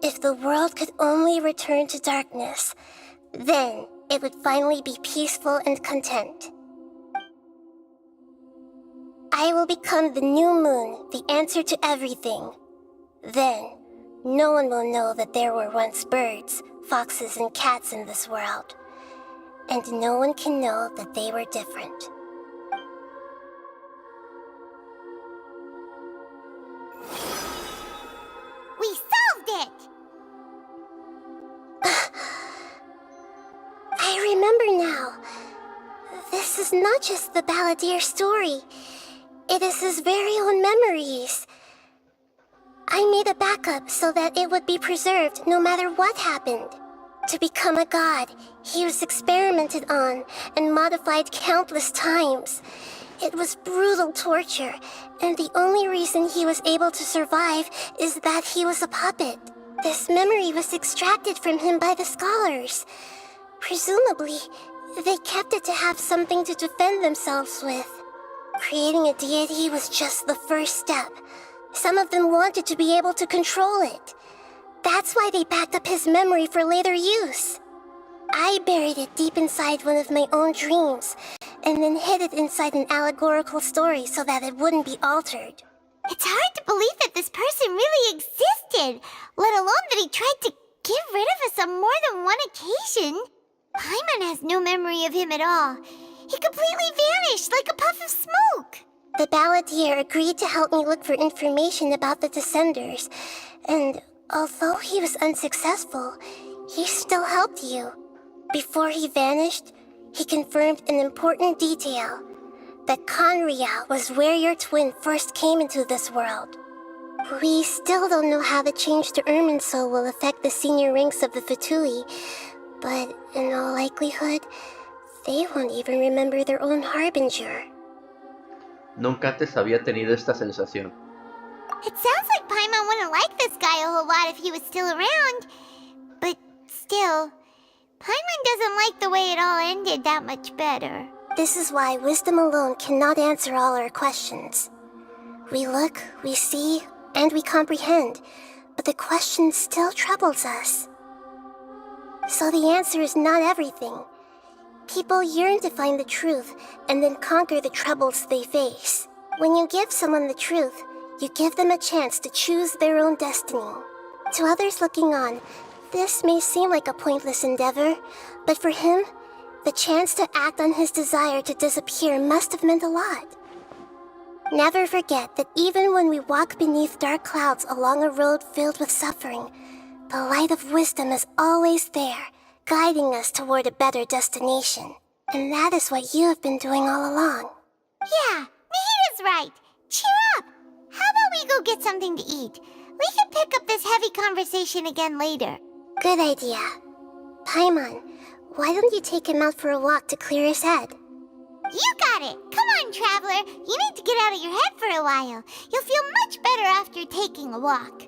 If the world could only return to darkness, then it would finally be peaceful and content. I will become the new moon, the answer to everything. Then, no one will know that there were once birds, foxes, and cats in this world. And no one can know that they were different. We solved it! I remember now. This is not just the Baladí story. It is his very own memories. I made a backup so that it would be preserved no matter what happened. To become a god, he was experimented on and modified countless times. It was brutal torture, and the only reason he was able to survive is that he was a puppet. This memory was extracted from him by the scholars. Presumably, they kept it to have something to defend themselves with. Creating a deity was just the first step. Some of them wanted to be able to control it. That's why they backed up his memory for later use. I buried it deep inside one of my own dreams, and then hid it inside an allegorical story so that it wouldn't be altered. It's hard to believe that this person really existed, let alone that he tried to get rid of us on more than one occasion. Paimon has no memory of him at all. He completely vanished like a puff of smoke. The Baladí agreed to help me look for information about the Descenders, and although he was unsuccessful, he still helped you. Before he vanished, he confirmed an important detail, that Khaenri'ah was where your twin first came into this world. We still don't know how the change to Irminsul will affect the senior ranks of the Fatui, but in all likelihood, they won't even remember their own harbinger. Nunca antes había tenido esta sensación. It sounds like Paimon wouldn't like this guy a whole lot if he was still around. But still, Paimon doesn't like the way it all ended that much better. This is why wisdom alone cannot answer all our questions. We look, we see, and we comprehend, but the question still troubles us. So the answer is not everything. People yearn to find the truth and then conquer the troubles they face. When you give someone the truth, you give them a chance to choose their own destiny. To others looking on, this may seem like a pointless endeavor, but for him, the chance to act on his desire to disappear must have meant a lot. Never forget that even when we walk beneath dark clouds along a road filled with suffering, the light of wisdom is always there, guiding us toward a better destination. And that is what you have been doing all along. Yeah, Nahida's right. Cheer up. How about we go get something to eat? We can pick up this heavy conversation again later. Good idea. Paimon, why don't you take him out for a walk to clear his head? You got it. Come on, traveler. You need to get out of your head for a while. You'll feel much better after taking a walk.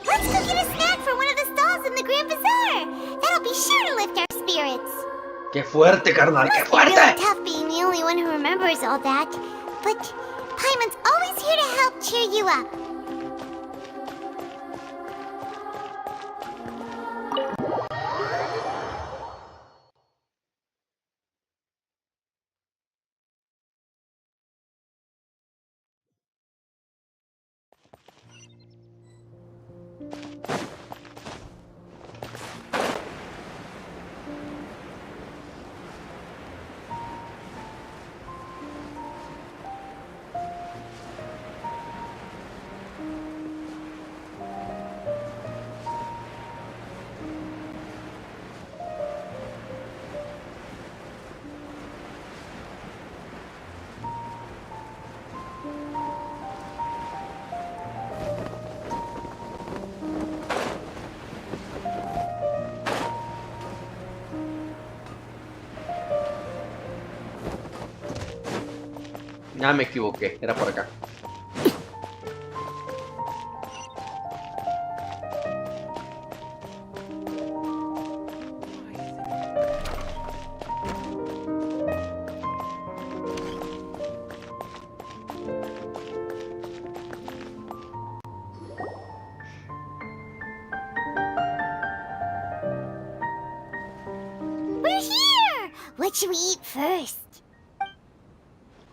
Let's go get a snack from one of the stalls in the Grand Bazaar. That'll be sure to lift our spirits. ¡Qué fuerte, carnal! ¡Qué Must be fuerte! really tough being the only one who remembers all that. But Paimon's always here to help cheer you up. Ah, me equivoqué, era por acá. We're here! What should we eat first?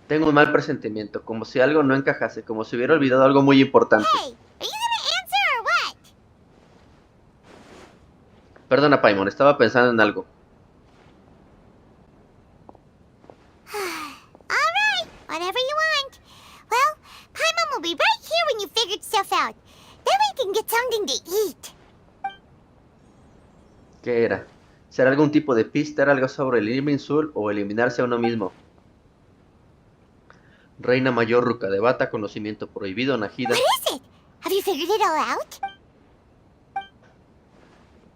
Tengo un mal presentimiento, como si algo no encajase, como si hubiera olvidado algo muy importante. Hey, are you gonna answer or what? Perdona, Paimon, estaba pensando en algo. Alright, whatever you want. Well, Paimon will be right here when you figured stuff out. Then we can get something to eat. ¿Qué era? ¿Será algún tipo de pista? ¿Era algo sobre el Irminsul o eliminarse a uno mismo? Reina Mayor Ruka de Bata, conocimiento prohibido, Nahida. What is it? Have you figured it all out?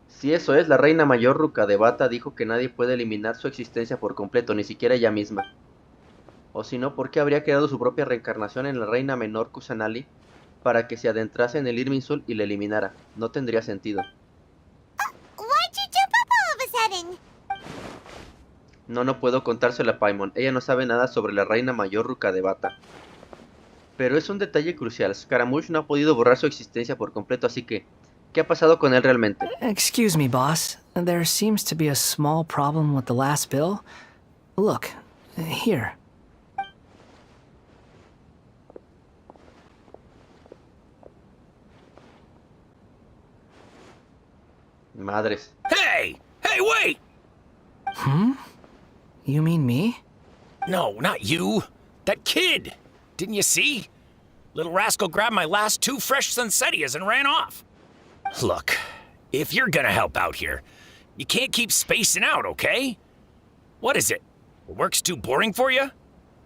Si eso es, la Reina Mayor Ruka de Bata dijo que nadie puede eliminar su existencia por completo, ni siquiera ella misma. O si no, ¿por qué habría creado su propia reencarnación en la Reina Menor Kusanali para que se adentrase en el Irminsul y la eliminara? No tendría sentido. Why'd you jump up all of a sudden? No puedo contárselo a Paimon. Ella no sabe nada sobre la Reina Mayor Ruka de Bata. Pero es un detalle crucial. Scaramouche no ha podido borrar su existencia por completo, así que... ¿qué ha pasado con él realmente? Excuse me, boss. There seems to be a small problem with the last bill. Look, here. Madres. Hey! Hey, wait! Hmm? You mean me? No, not you. That kid. Didn't you see? Little rascal grabbed my last 2 fresh Sunsettias and ran off. Look, if you're gonna help out here, you can't keep spacing out, okay? What is it? Work's too boring for you?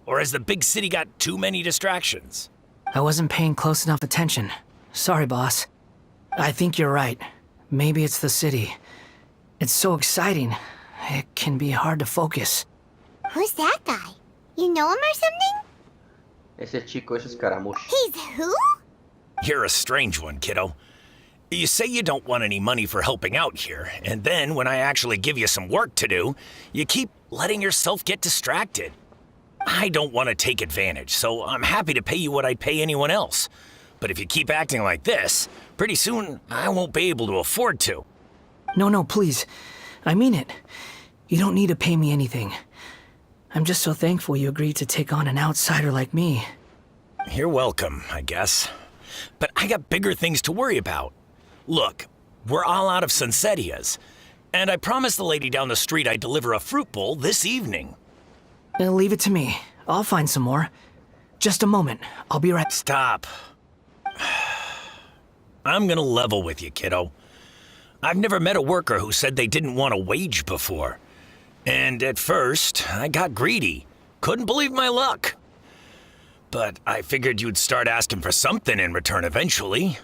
Or has the big city got too many distractions? I wasn't paying close enough attention. Sorry, boss. I think you're right. Maybe it's the city. It's so exciting. It can be hard to focus. Who's that guy? You know him or something? Ese chico es Scaramouche. He's who? You're a strange one, kiddo. You say you don't want any money for helping out here, and then when I actually give you some work to do, you keep letting yourself get distracted. I don't want to take advantage, so I'm happy to pay you what I'd pay anyone else. But if you keep acting like this, pretty soon I won't be able to afford to. No, please. I mean it. You don't need to pay me anything. I'm just so thankful you agreed to take on an outsider like me. You're welcome, I guess. But I got bigger things to worry about. Look, we're all out of Sunsettias, and I promised the lady down the street I'd deliver a fruit bowl this evening. Leave it to me. I'll find some more. Just a moment. I'll be right... Stop. I'm gonna level with you, kiddo. I've never met a worker who said they didn't want a wage before. And at first, I got greedy. Couldn't believe my luck. But I figured you'd start asking for something in return eventually.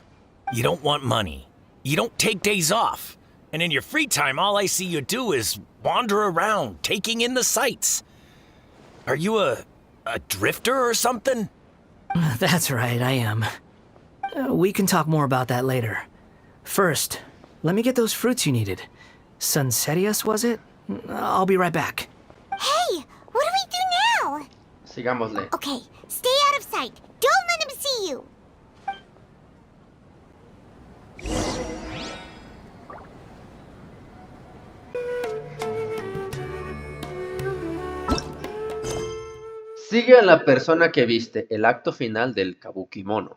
You don't want money. You don't take days off. And in your free time, all I see you do is wander around, taking in the sights. Are you a drifter or something? That's right, I am. We can talk more about that later. First, let me get those fruits you needed. Sunsettias, was it? I'll be right back. Hey, what do we do now? Sigámosle. Okay, stay out of sight. Don't let him see you. Sigue a la persona que viste, el acto final del Kabukimono.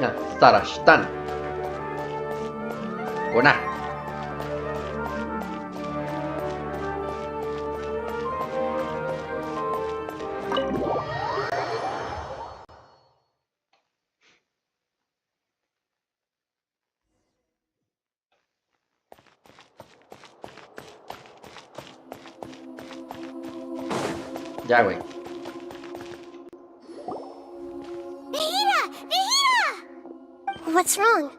Ya, Tarashtan. Con A. Ya, güey. What's wrong?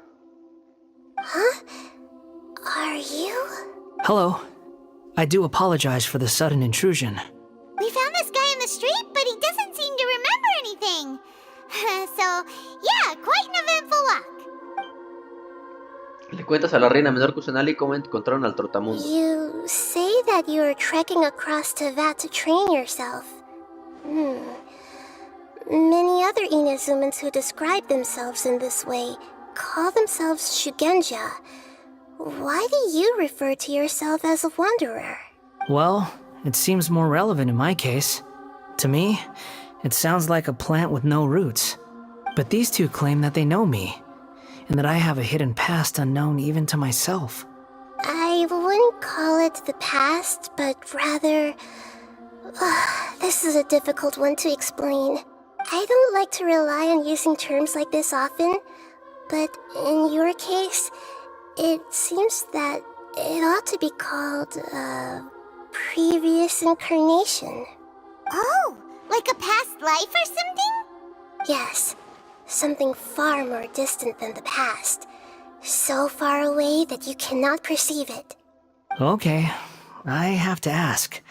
Huh? Are you? Hello. I do apologize for the sudden intrusion. We found this guy in the street, but he doesn't seem to remember anything. So, yeah, quite an eventful walk. Le cuentas a la reina menor Kusanali cómo encontraron al trotamundo. You say that you are trekking across to Vat to train yourself. Many other Inazumans who describe themselves in this way call themselves Shugenja. Why do you refer to yourself as a wanderer? Well, it seems more relevant in my case. To me, it sounds like a plant with no roots. But these two claim that they know me, and that I have a hidden past unknown even to myself. I wouldn't call it the past, but rather... this is a difficult one to explain. I don't like to rely on using terms like this often, but in your case, it seems that it ought to be called previous incarnation. Oh, like a past life or something? Yes, something far more distant than the past. So far away that you cannot perceive it. Okay, I have to ask.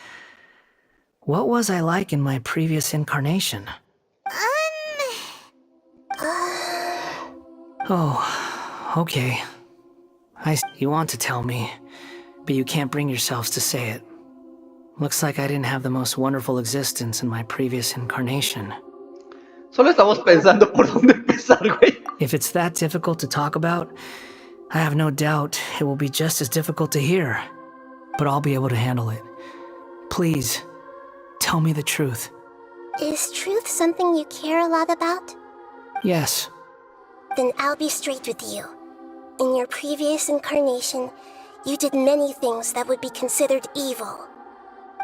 What was I like in my previous incarnation? Oh, okay. You want to tell me, but you can't bring yourselves to say it. Looks like I didn't have the most wonderful existence in my previous incarnation. Solo estamos pensando por dónde empezar, güey. If it's that difficult to talk about, I have no doubt it will be just as difficult to hear. But I'll be able to handle it. Please, tell me the truth. Is truth something you care a lot about? Yes. Then I'll be straight with you. In your previous incarnation, you did many things that would be considered evil.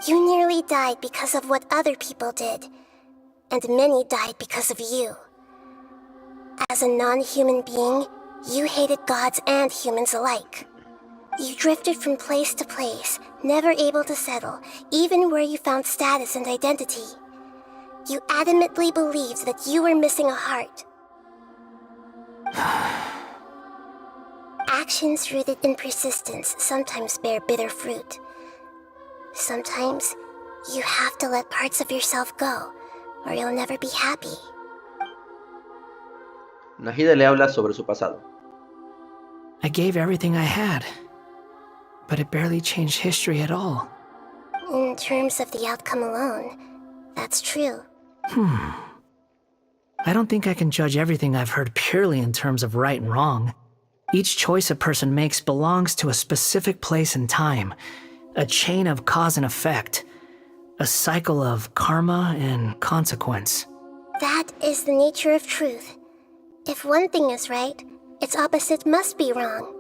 You nearly died because of what other people did, and many died because of you. As a non-human being, you hated gods and humans alike. You drifted from place to place, never able to settle, even where you found status and identity. You adamantly believed that you were missing a heart. Actions rooted in persistence sometimes bear bitter fruit. Sometimes, you have to let parts of yourself go, or you'll never be happy. Nahida le habla sobre su pasado. I gave everything I had, but it barely changed history at all. In terms of the outcome alone, that's true. I don't think I can judge everything I've heard purely in terms of right and wrong. Each choice a person makes belongs to a specific place and time, a chain of cause and effect, a cycle of karma and consequence. That is the nature of truth. If one thing is right, its opposite must be wrong.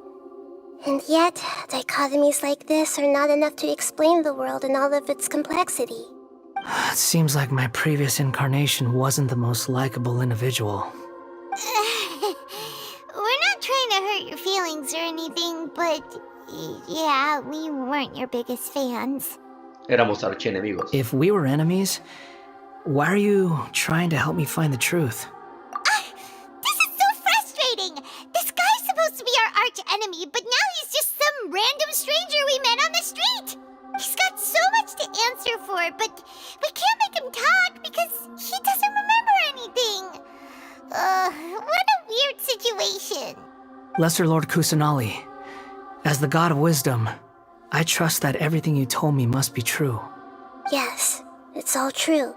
And yet, dichotomies like this are not enough to explain the world in all of its complexity. It seems like my previous incarnation wasn't the most likable individual. We're not trying to hurt your feelings or anything, but yeah, we weren't your biggest fans. Éramos archienemigos. If we were enemies, why are you trying to help me find the truth? This is so frustrating! This guy's supposed to be our arch enemy, but now he's just some random stranger we met on the street! He's got so much to answer for, but we can't make him talk because he doesn't remember anything. What a weird situation. Lesser Lord Kusanali, as the god of wisdom, I trust that everything you told me must be true. Yes, it's all true.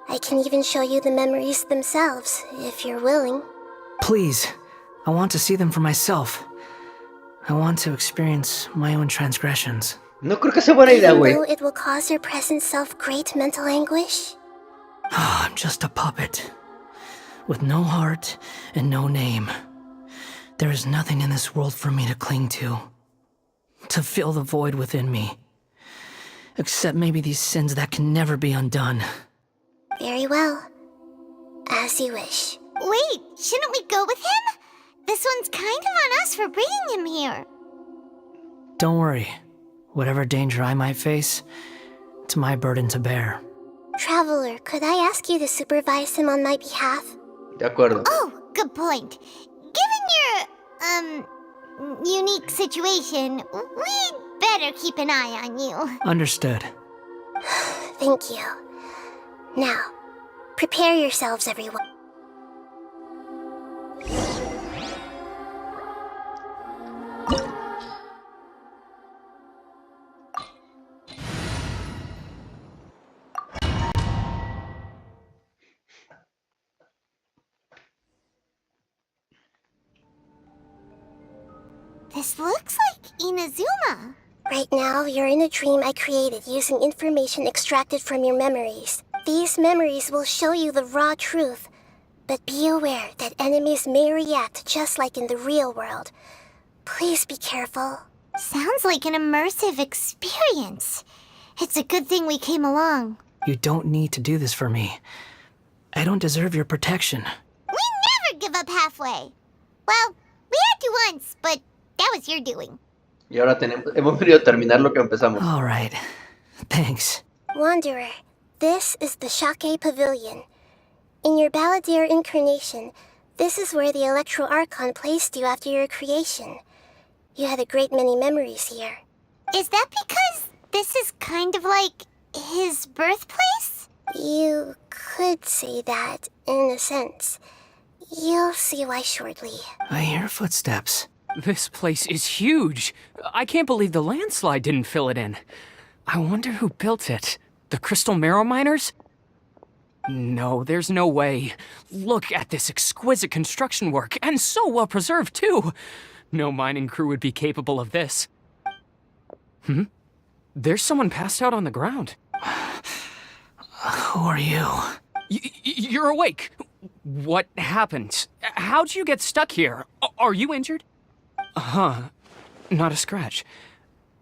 I can even show you the memories themselves, if you're willing. Please, I want to see them for myself. I want to experience my own transgressions. No creo que sea buena idea, güey. Even though it will cause your present self great mental anguish? I'm just a puppet. with no heart and no name. There is nothing in this world for me to cling to fill the void within me. Except maybe these sins that can never be undone. Very well. As you wish. Wait, shouldn't we go with him? This one's kind of on us for bringing him here. Don't worry. Whatever danger I might face, it's my burden to bear. Traveler, could I ask you to supervise him on my behalf? De acuerdo. Oh, good point. Given your, unique situation, we'd better keep an eye on you. Understood. Thank you. Now, prepare yourselves, everyone. This looks like Inazuma. Right now, you're in a dream I created using information extracted from your memories. These memories will show you the raw truth, but be aware that enemies may react just like in the real world. Please be careful. Sounds like an immersive experience. It's a good thing we came along. You don't need to do this for me. I don't deserve your protection. We never give up halfway. Well, we had to once, but that was your doing. Y ahora hemos venido a terminar lo que empezamos. All right. Thanks. Wanderer, this is the Shake Pavilion. In your Baladí incarnation, this is where the Electro Archon placed you after your creation. You had a great many memories here. Is that because this is kind of like his birthplace? You could say that, in a sense. You'll see why shortly. I hear footsteps. This place is huge. I can't believe the landslide didn't fill it in. I wonder who built it. The Crystal Marrow Miners? No, there's no way. Look at this exquisite construction work, and so well preserved, too. No mining crew would be capable of this. There's someone passed out on the ground. Who are you? You're awake. What happened? How'd you get stuck here? Are you injured? Not a scratch.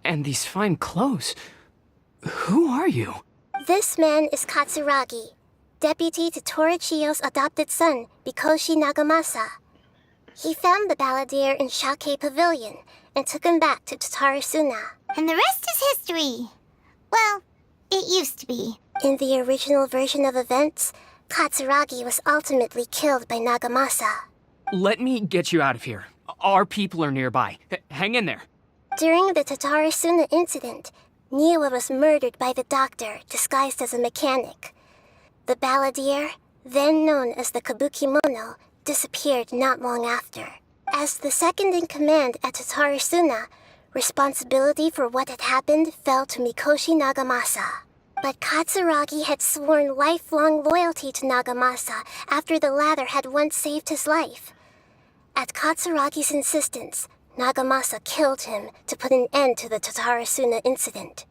And these fine clothes. Who are you? This man is Katsuragi, deputy to Torichiyo's adopted son, Mikoshi Nagamasa. He found the Baladí in Shake Pavilion and took him back to Tatarasuna. And the rest is history. Well, it used to be. In the original version of events, Katsuragi was ultimately killed by Nagamasa. Let me get you out of here. Our people are nearby. Hang in there. During the Tatarasuna incident, Niwa was murdered by the doctor disguised as a mechanic. The Baladí, then known as the Kabukimono, disappeared not long after. As the second in command at Tatarasuna, responsibility for what had happened fell to Mikoshi Nagamasa. But Katsuragi had sworn lifelong loyalty to Nagamasa after the latter had once saved his life. At Katsuragi's insistence, Nagamasa killed him to put an end to the Tatarasuna incident.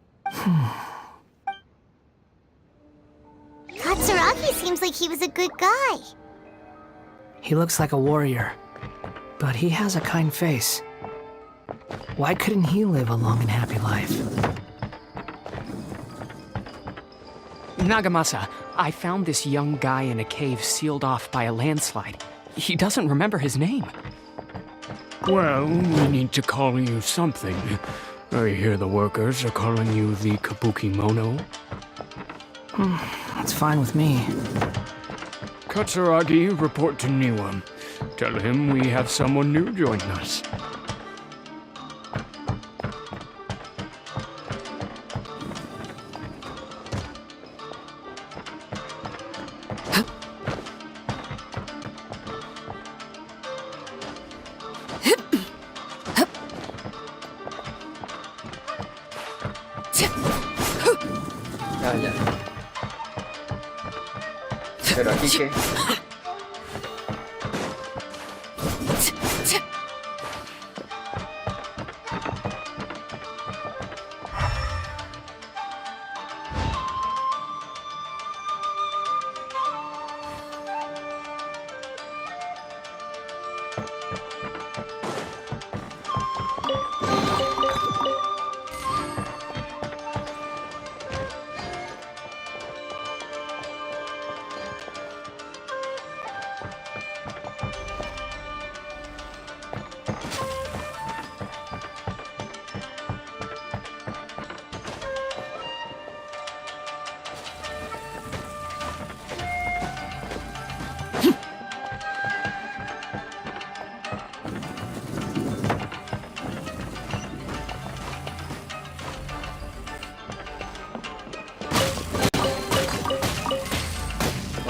Katsuragi seems like he was a good guy. He looks like a warrior, but he has a kind face. Why couldn't he live a long and happy life? Nagamasa, I found this young guy in a cave sealed off by a landslide. He doesn't remember his name. Well, we need to call you something. I hear the workers are calling you the Kabukimono. That's fine with me. Katsuragi, report to Niwa. Tell him we have someone new joining us. Pero aquí que...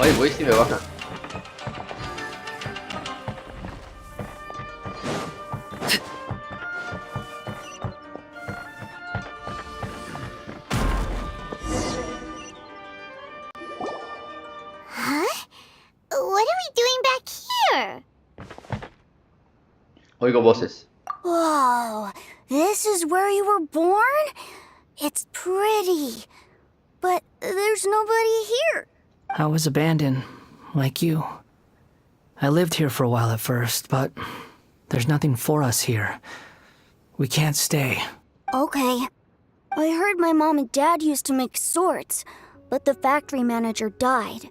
Ay, güey, si me baja. Oigo voces. Whoa, this is where you were born? It's pretty, but there's nobody here. I was abandoned, like you. I lived here for a while at first, but there's nothing for us here. We can't stay. Okay. I heard my mom and dad used to make swords, but the factory manager died,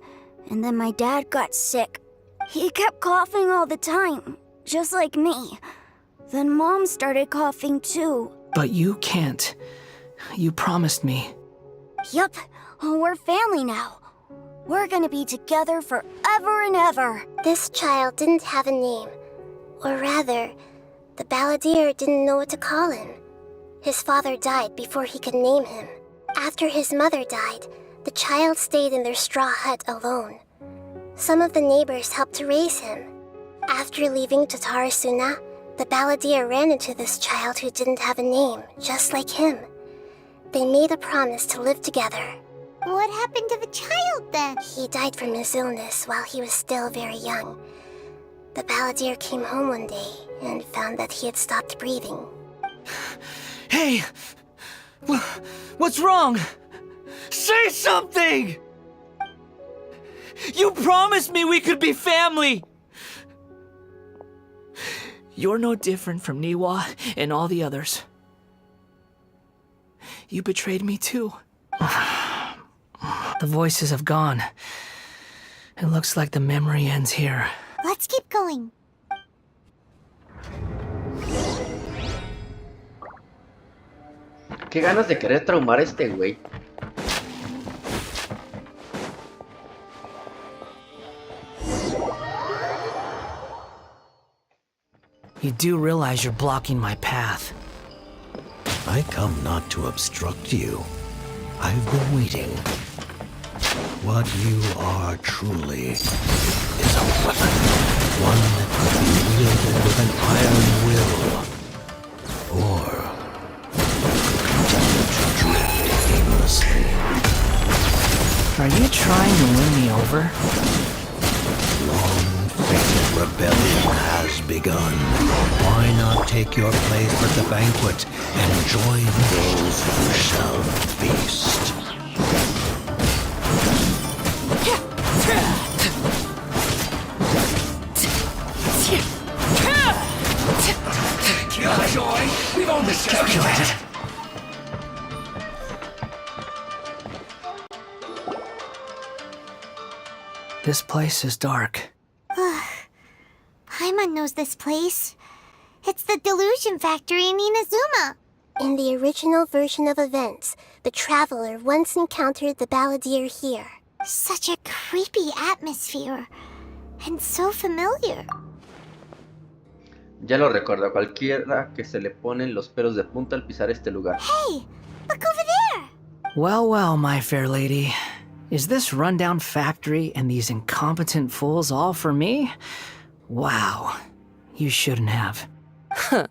and then my dad got sick. He kept coughing all the time, just like me. Then Mom started coughing too. But you can't. You promised me. Yup, we're family now. We're gonna be together forever and ever. This child didn't have a name. Or rather, the balladeer didn't know what to call him. His father died before he could name him. After his mother died, the child stayed in their straw hut alone. Some of the neighbors helped to raise him. After leaving Tatarasuna, the balladeer ran into this child who didn't have a name, just like him. They made a promise to live together. What happened to the child then? He died from his illness while he was still very young. The balladeer came home one day and found that he had stopped breathing. Hey! What's wrong? Say something! You promised me we could be family! You're no different from Niwa and all the others. You betrayed me too. The voices have gone. It looks like the memory ends here. Let's keep going. Qué ganas de querer traumar a este güey. You do realize you're blocking my path. I come not to obstruct you. I've been waiting. What you are truly is a weapon. One that could be wielded with an iron will. Or continue to drift aimlessly. Are you trying to win me over? Long-fated rebellion has begun. Why not take your place at the banquet and join those who shall feast? Killjoy, we've only calculated. This place is dark. Paimon knows this place. It's the delusion factory in Inazuma. In the original version of events, the traveler once encountered the balladeer here. Such a creepy atmosphere. And so familiar. Ya lo recuerdo, a cualquiera que se le ponen los pelos de punta al pisar este lugar. Hey, look over there! Well, well, my fair lady. Is this rundown factory and these incompetent fools all for me? Wow. You shouldn't have. Huh.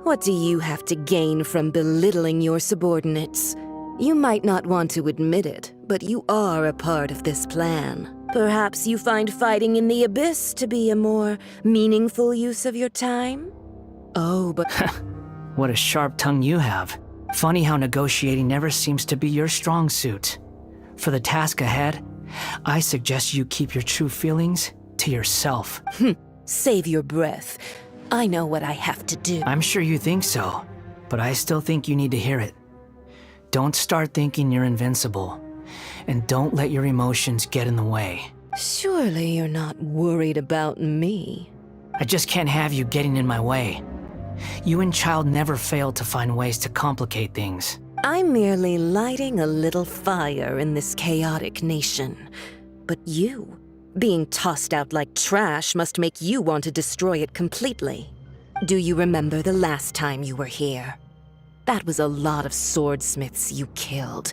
What do you have to gain from belittling your subordinates? You might not want to admit it, but you are a part of this plan. Perhaps you find fighting in the abyss to be a more meaningful use of your time? Oh, but... What a sharp tongue you have. Funny how negotiating never seems to be your strong suit. For the task ahead, I suggest you keep your true feelings to yourself. Save your breath. I know what I have to do. I'm sure you think so, but I still think you need to hear it. Don't start thinking you're invincible, and don't let your emotions get in the way. Surely you're not worried about me. I just can't have you getting in my way. You and Child never failed to find ways to complicate things. I'm merely lighting a little fire in this chaotic nation. But you, being tossed out like trash, must make you want to destroy it completely. Do you remember the last time you were here? That was a lot of swordsmiths you killed.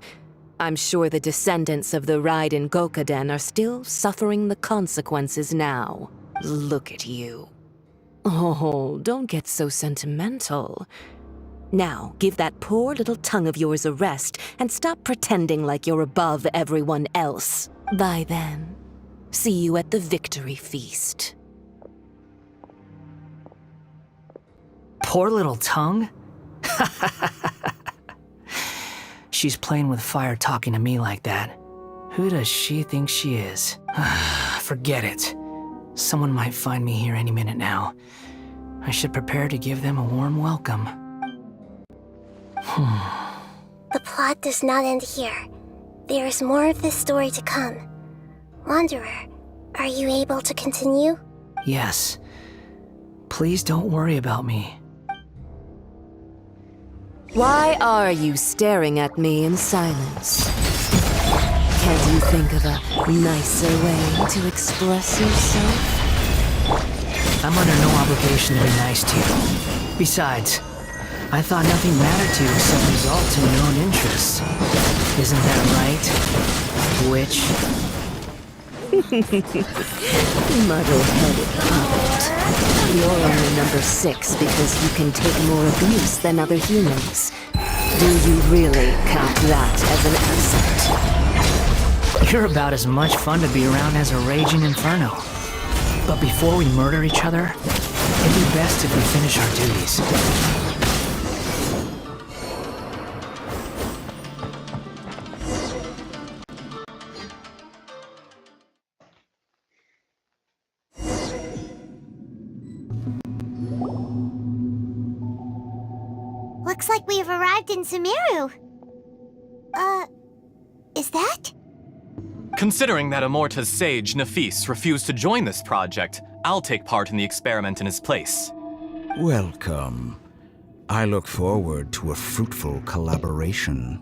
I'm sure the descendants of the Raiden Gokaden are still suffering the consequences now. Look at you. Oh, don't get so sentimental. Now, give that poor little tongue of yours a rest and stop pretending like you're above everyone else. Bye then. See you at the victory feast. Poor little tongue? She's playing with fire talking to me like that. Who does she think she is? Forget it. Someone might find me here any minute now. I should prepare to give them a warm welcome. The plot does not end here. There is more of this story to come. Wanderer, are you able to continue? Yes. Please don't worry about me. Why are you staring at me in silence? Can't you think of a nicer way to express yourself? I'm under no obligation to be nice to you. Besides, I thought nothing mattered to you except results in your own interests. Isn't that right, witch? Muddle-headed puppet. You're only number 6 because you can take more abuse than other humans. Do you really count that as an asset? You're about as much fun to be around as a raging inferno. But before we murder each other, it'd be best if we finish our duties. Looks like we have arrived in Sumeru. Is that? Considering that Amorta's sage, Nafis, refused to join this project, I'll take part in the experiment in his place. Welcome. I look forward to a fruitful collaboration.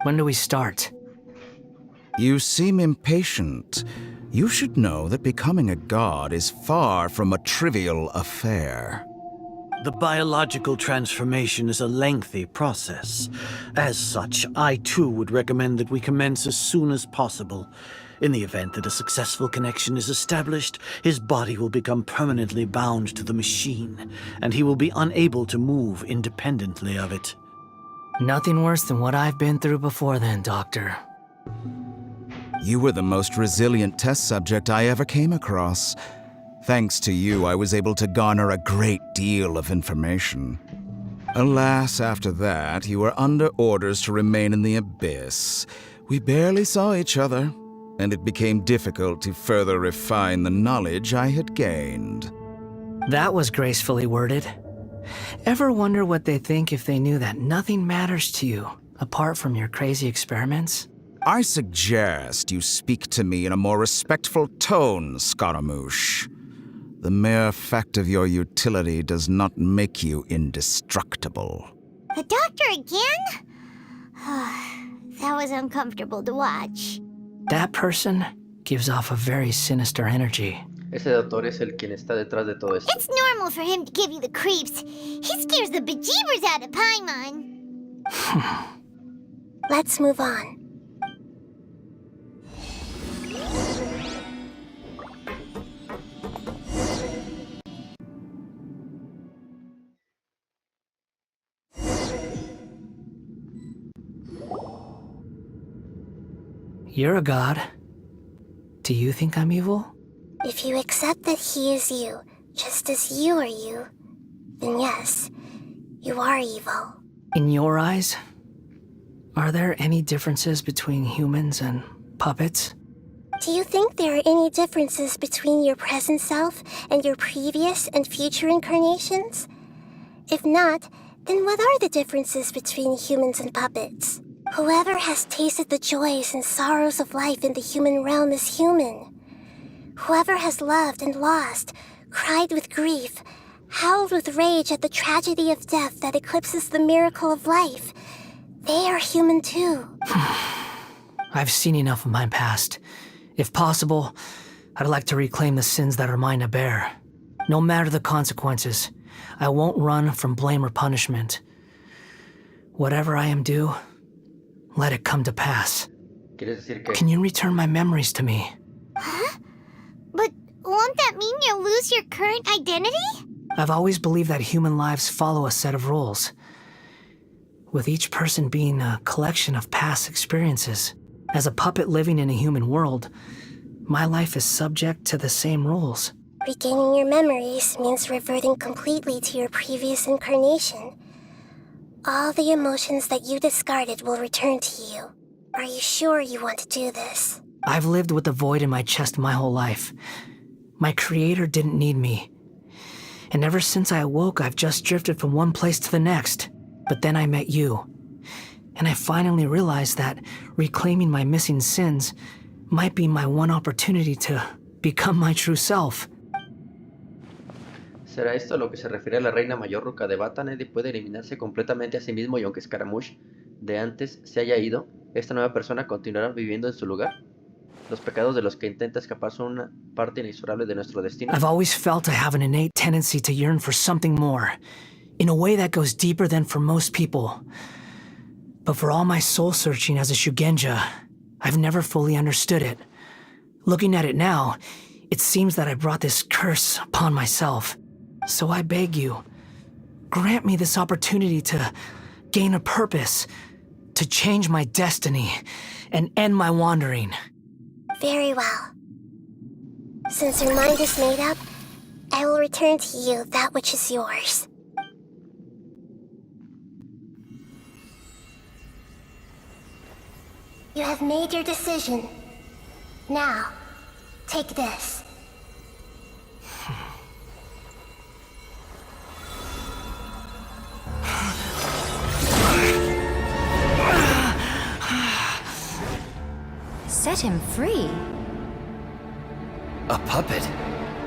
When do we start? You seem impatient. You should know that becoming a god is far from a trivial affair. The biological transformation is a lengthy process. As such, I too would recommend that we commence as soon as possible. In the event that a successful connection is established, his body will become permanently bound to the machine, and he will be unable to move independently of it. Nothing worse than what I've been through before then, Doctor. You were the most resilient test subject I ever came across. Thanks to you, I was able to garner a great deal of information. Alas, after that, you were under orders to remain in the abyss. We barely saw each other, and it became difficult to further refine the knowledge I had gained. That was gracefully worded. Ever wonder what they think if they knew that nothing matters to you, apart from your crazy experiments? I suggest you speak to me in a more respectful tone, Scaramouche. The mere fact of your utility does not make you indestructible. The doctor again? That was uncomfortable to watch. That person gives off a very sinister energy. Ese doctor es el quien está detrás de todo esto. It's normal for him to give you the creeps. He scares the bejeebers out of Paimon. Let's move on. You're a god. Do you think I'm evil? If you accept that he is you, just as you are you, then yes, you are evil. In your eyes, are there any differences between humans and puppets? Do you think there are any differences between your present self and your previous and future incarnations? If not, then what are the differences between humans and puppets? Whoever has tasted the joys and sorrows of life in the human realm is human. Whoever has loved and lost, cried with grief, howled with rage at the tragedy of death that eclipses the miracle of life, they are human too. I've seen enough of my past. If possible, I'd like to reclaim the sins that are mine to bear. No matter the consequences, I won't run from blame or punishment. Whatever I am due, let it come to pass. ¿Quieres decir que? Can you return my memories to me? Huh? But won't that mean you'll lose your current identity? I've always believed that human lives follow a set of rules, with each person being a collection of past experiences. As a puppet living in a human world, my life is subject to the same rules. Regaining your memories means reverting completely to your previous incarnation. All the emotions that you discarded will return to you. Are you sure you want to do this? I've lived with a void in my chest my whole life. My creator didn't need me. And ever since I awoke, I've just drifted from one place to the next. But then I met you. And I finally realized that reclaiming my missing sins might be my one opportunity to become my true self. ¿Será esto a lo que se refiere a la reina mayor Ruka de Bata? Nadie puede eliminarse completamente a sí mismo y aunque Scaramouche de antes se haya ido, esta nueva persona continuará viviendo en su lugar. Los pecados de los que intenta escapar son una parte inexorable de nuestro destino. I've always felt I have an innate tendency to yearn for something more, in a way that goes deeper than for most people. But for all my soul-searching as a Shugenja, I've never fully understood it. Looking at it now, it seems that I brought this curse upon myself. So I beg you, grant me this opportunity to gain a purpose, to change my destiny, and end my wandering. Very well. Since your mind is made up, I will return to you that which is yours. You have made your decision. Now, take this. Set him free. A puppet?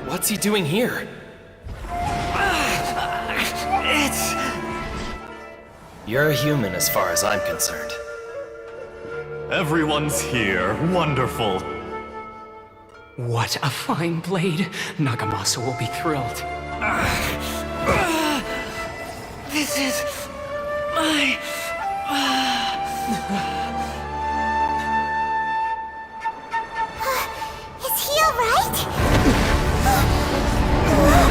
What's he doing here? You're a human as far as I'm concerned. Everyone's here. Wonderful. What a fine blade. Nagamasa will be thrilled. This is my... Is he alright? No way!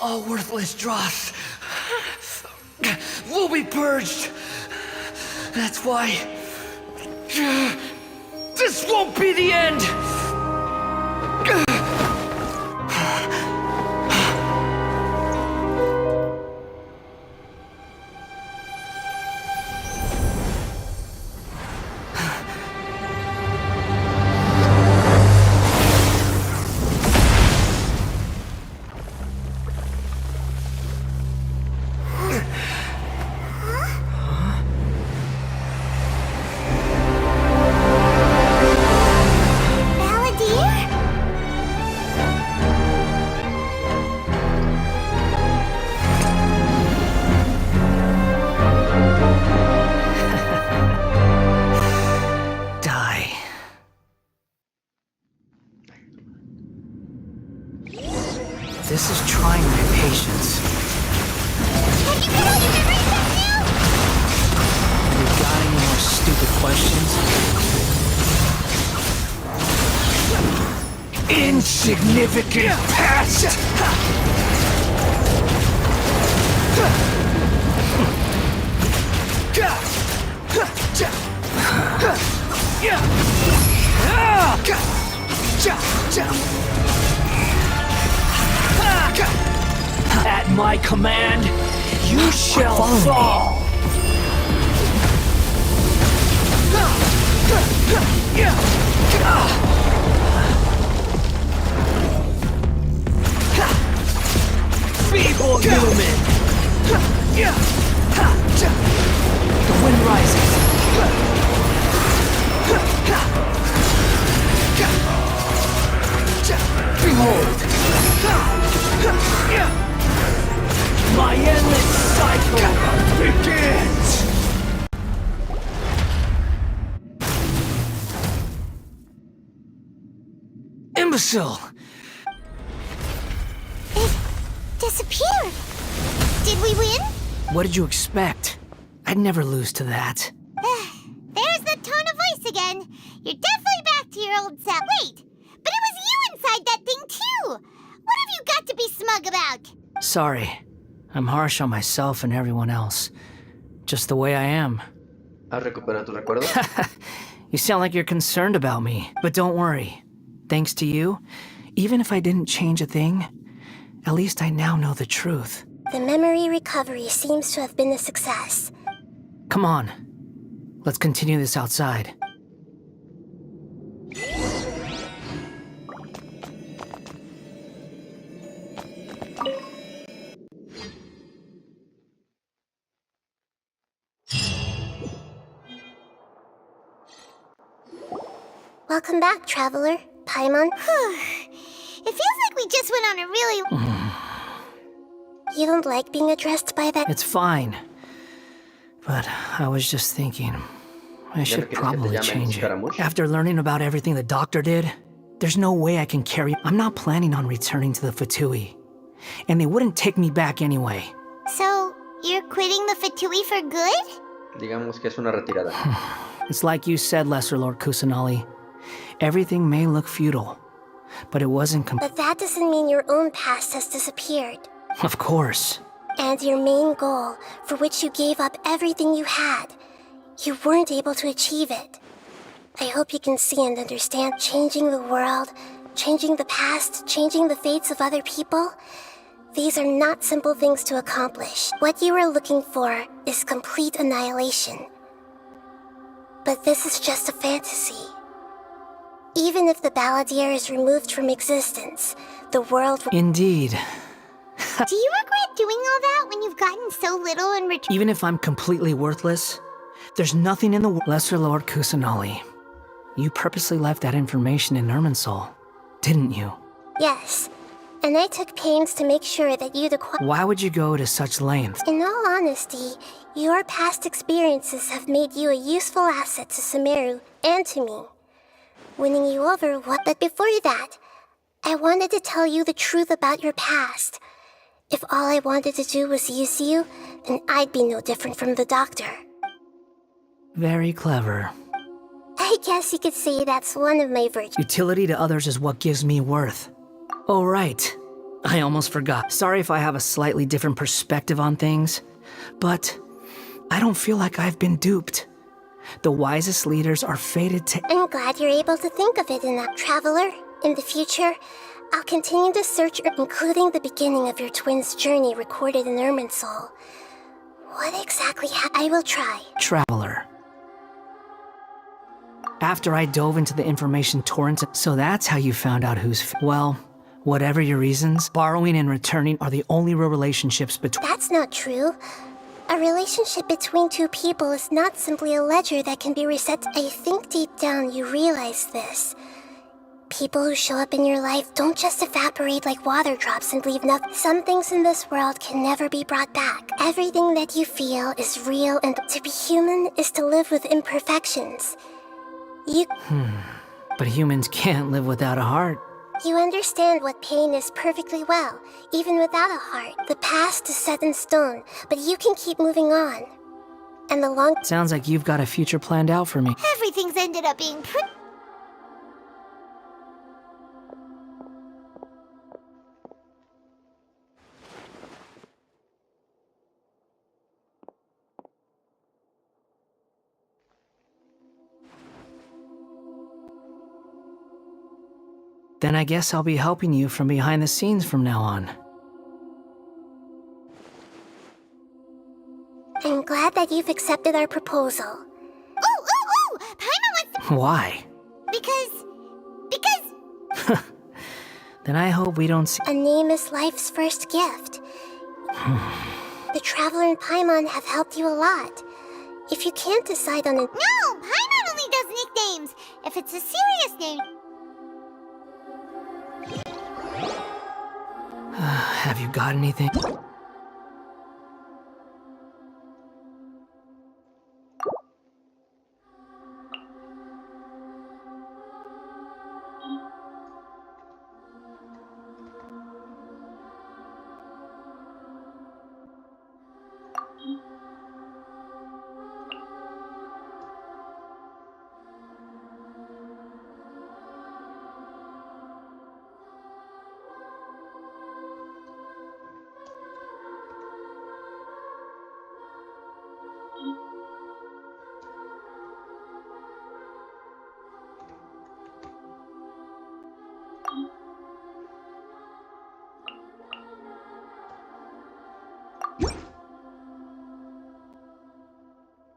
All worthless dross will be purged. That's why this won't be the end. This is trying my patience. Have you got all your memories back now? You got any more stupid questions? Insignificant past! At my command, you shall fall! My endless cycle begins! Imbecile! It disappeared. Did we win? What did you expect? I'd never lose to that. There's the tone of voice again. You're definitely back to your old self. Wait, but it was you inside that thing too. What have you got to be smug about? Sorry. I'm harsh on myself and everyone else. Just the way I am. ¿Has recuperado tus recuerdos? You sound like you're concerned about me. But don't worry. Thanks to you, even if I didn't change a thing, at least I now know the truth. The memory recovery seems to have been a success. Come on. Let's continue this outside. Welcome back, traveler. Paimon. It feels like we just went on a really... You don't like being addressed by that? It's fine. But I was just thinking, I should probably change it. After learning about everything the doctor did, there's no way I can carry... I'm not planning on returning to the Fatui. And they wouldn't take me back anyway. So, you're quitting the Fatui for good? Digamos que es una retirada. It's like you said, Lesser Lord Kusanali. Everything may look futile, but it wasn't But that doesn't mean your own past has disappeared. Of course. And your main goal, for which you gave up everything you had, you weren't able to achieve it. I hope you can see and understand changing the world, changing the past, changing the fates of other people. These are not simple things to accomplish. What you are looking for is complete annihilation. But this is just a fantasy. Even if the Baladí is removed from existence, the world will... Indeed. Do you regret doing all that when you've gotten so little in return? Even if I'm completely worthless, there's nothing in the world. Lesser Lord Kusanali, you purposely left that information in Irminsul, didn't you? Yes, and I took pains to make sure that you'd acquire... Why would you go to such lengths? In all honesty, your past experiences have made you a useful asset to Sumeru and to me. Winning you over, but before that, I wanted to tell you the truth about your past. If all I wanted to do was use you, then I'd be no different from the doctor. Very clever. I guess you could say that's one of my virtues. Utility to others is what gives me worth. Oh, right. I almost forgot. Sorry if I have a slightly different perspective on things, but I don't feel like I've been duped. The wisest leaders are fated to... I'm glad you're able to think of it in that, traveler. In the future, I'll continue to search, including the beginning of your twins' journey recorded in Irminsul. What exactly I will try. Traveler. After I dove into the information torrent, so that's how you found out who's... Well, whatever your reasons, borrowing and returning are the only real relationships between... That's not true. A relationship between two people is not simply a ledger that can be reset. I think deep down you realize this. People who show up in your life don't just evaporate like water drops and leave nothing. Some things in this world can never be brought back. Everything that you feel is real, and to be human is to live with imperfections. But humans can't live without a heart. You understand what pain is perfectly well, even without a heart. The past is set in stone, but you can keep moving on. And the long... Sounds like you've got a future planned out for me. Everything's ended up being pretty... Then I guess I'll be helping you from behind the scenes from now on. I'm glad that you've accepted our proposal. Ooh! Paimon wants to... Why? Because... Then I hope we don't see... A name is life's first gift. The Traveler and Paimon have helped you a lot. If you can't decide on a... No! Paimon only does nicknames! If it's a serious name... Have you got anything?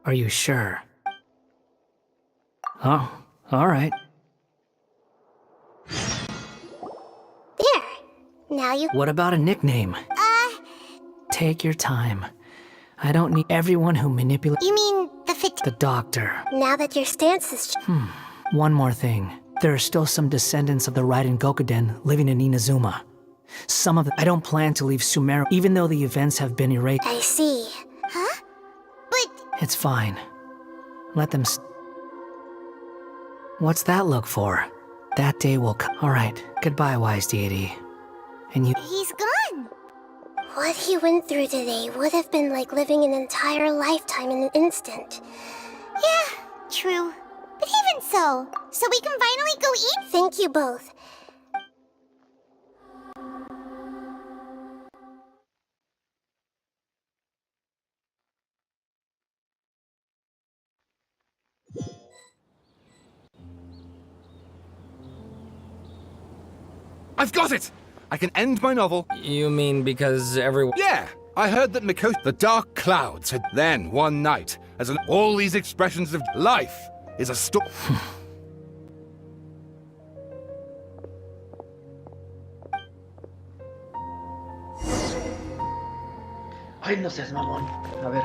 Are you sure? Oh, alright. There. Now you... What about a nickname? Take your time. I don't need everyone who manipulates... You mean the doctor. Now that your stance is... One more thing. There are still some descendants of the Raiden Gokuden living in Inazuma. Some of them... I don't plan to leave Sumeru, even though the events have been erased. I see. Huh? But... It's fine. Let them... What's that look for? That day will come. Alright, goodbye, wise deity. And you... He's gone! What he went through today would have been like living an entire lifetime in an instant. Yeah, true. But even so we can finally go eat? Thank you both. I've got it! I can end my novel. You mean because everyone... Yeah! I heard that Mikoshi, the dark clouds, had then, one night, as all these expressions of life is a story. Ay, no seas mamón. A ver.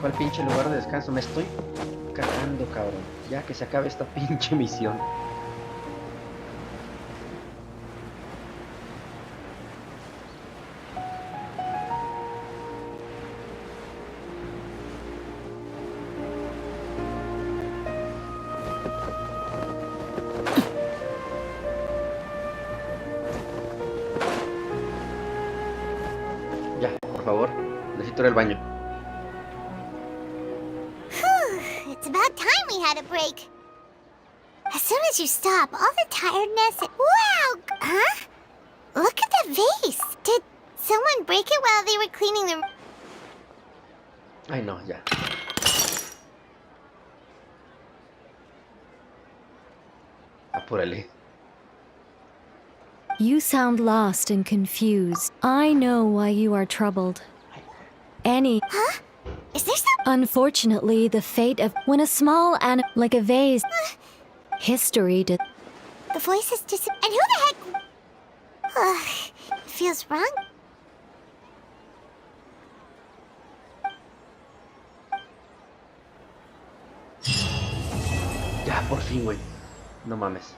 ¿Cuál pinche lugar de descanso? Me estoy cagando, cabrón. Ya que se acabe esta pinche misión. Ya, por favor. Necesito ir al baño. It's about time we had a break. As soon as you stop, all the tiredness... Wow! Huh? Look at the vase! Did someone break it while they were cleaning the... Ay, no, ya. Apúrale. You sound lost and confused. I know why you are troubled. Annie... Huh? Is there some... Unfortunately, the fate of... When a small like a vase... History did... The voice is And who the heck... It feels wrong. Ya, por fin, güey. No mames.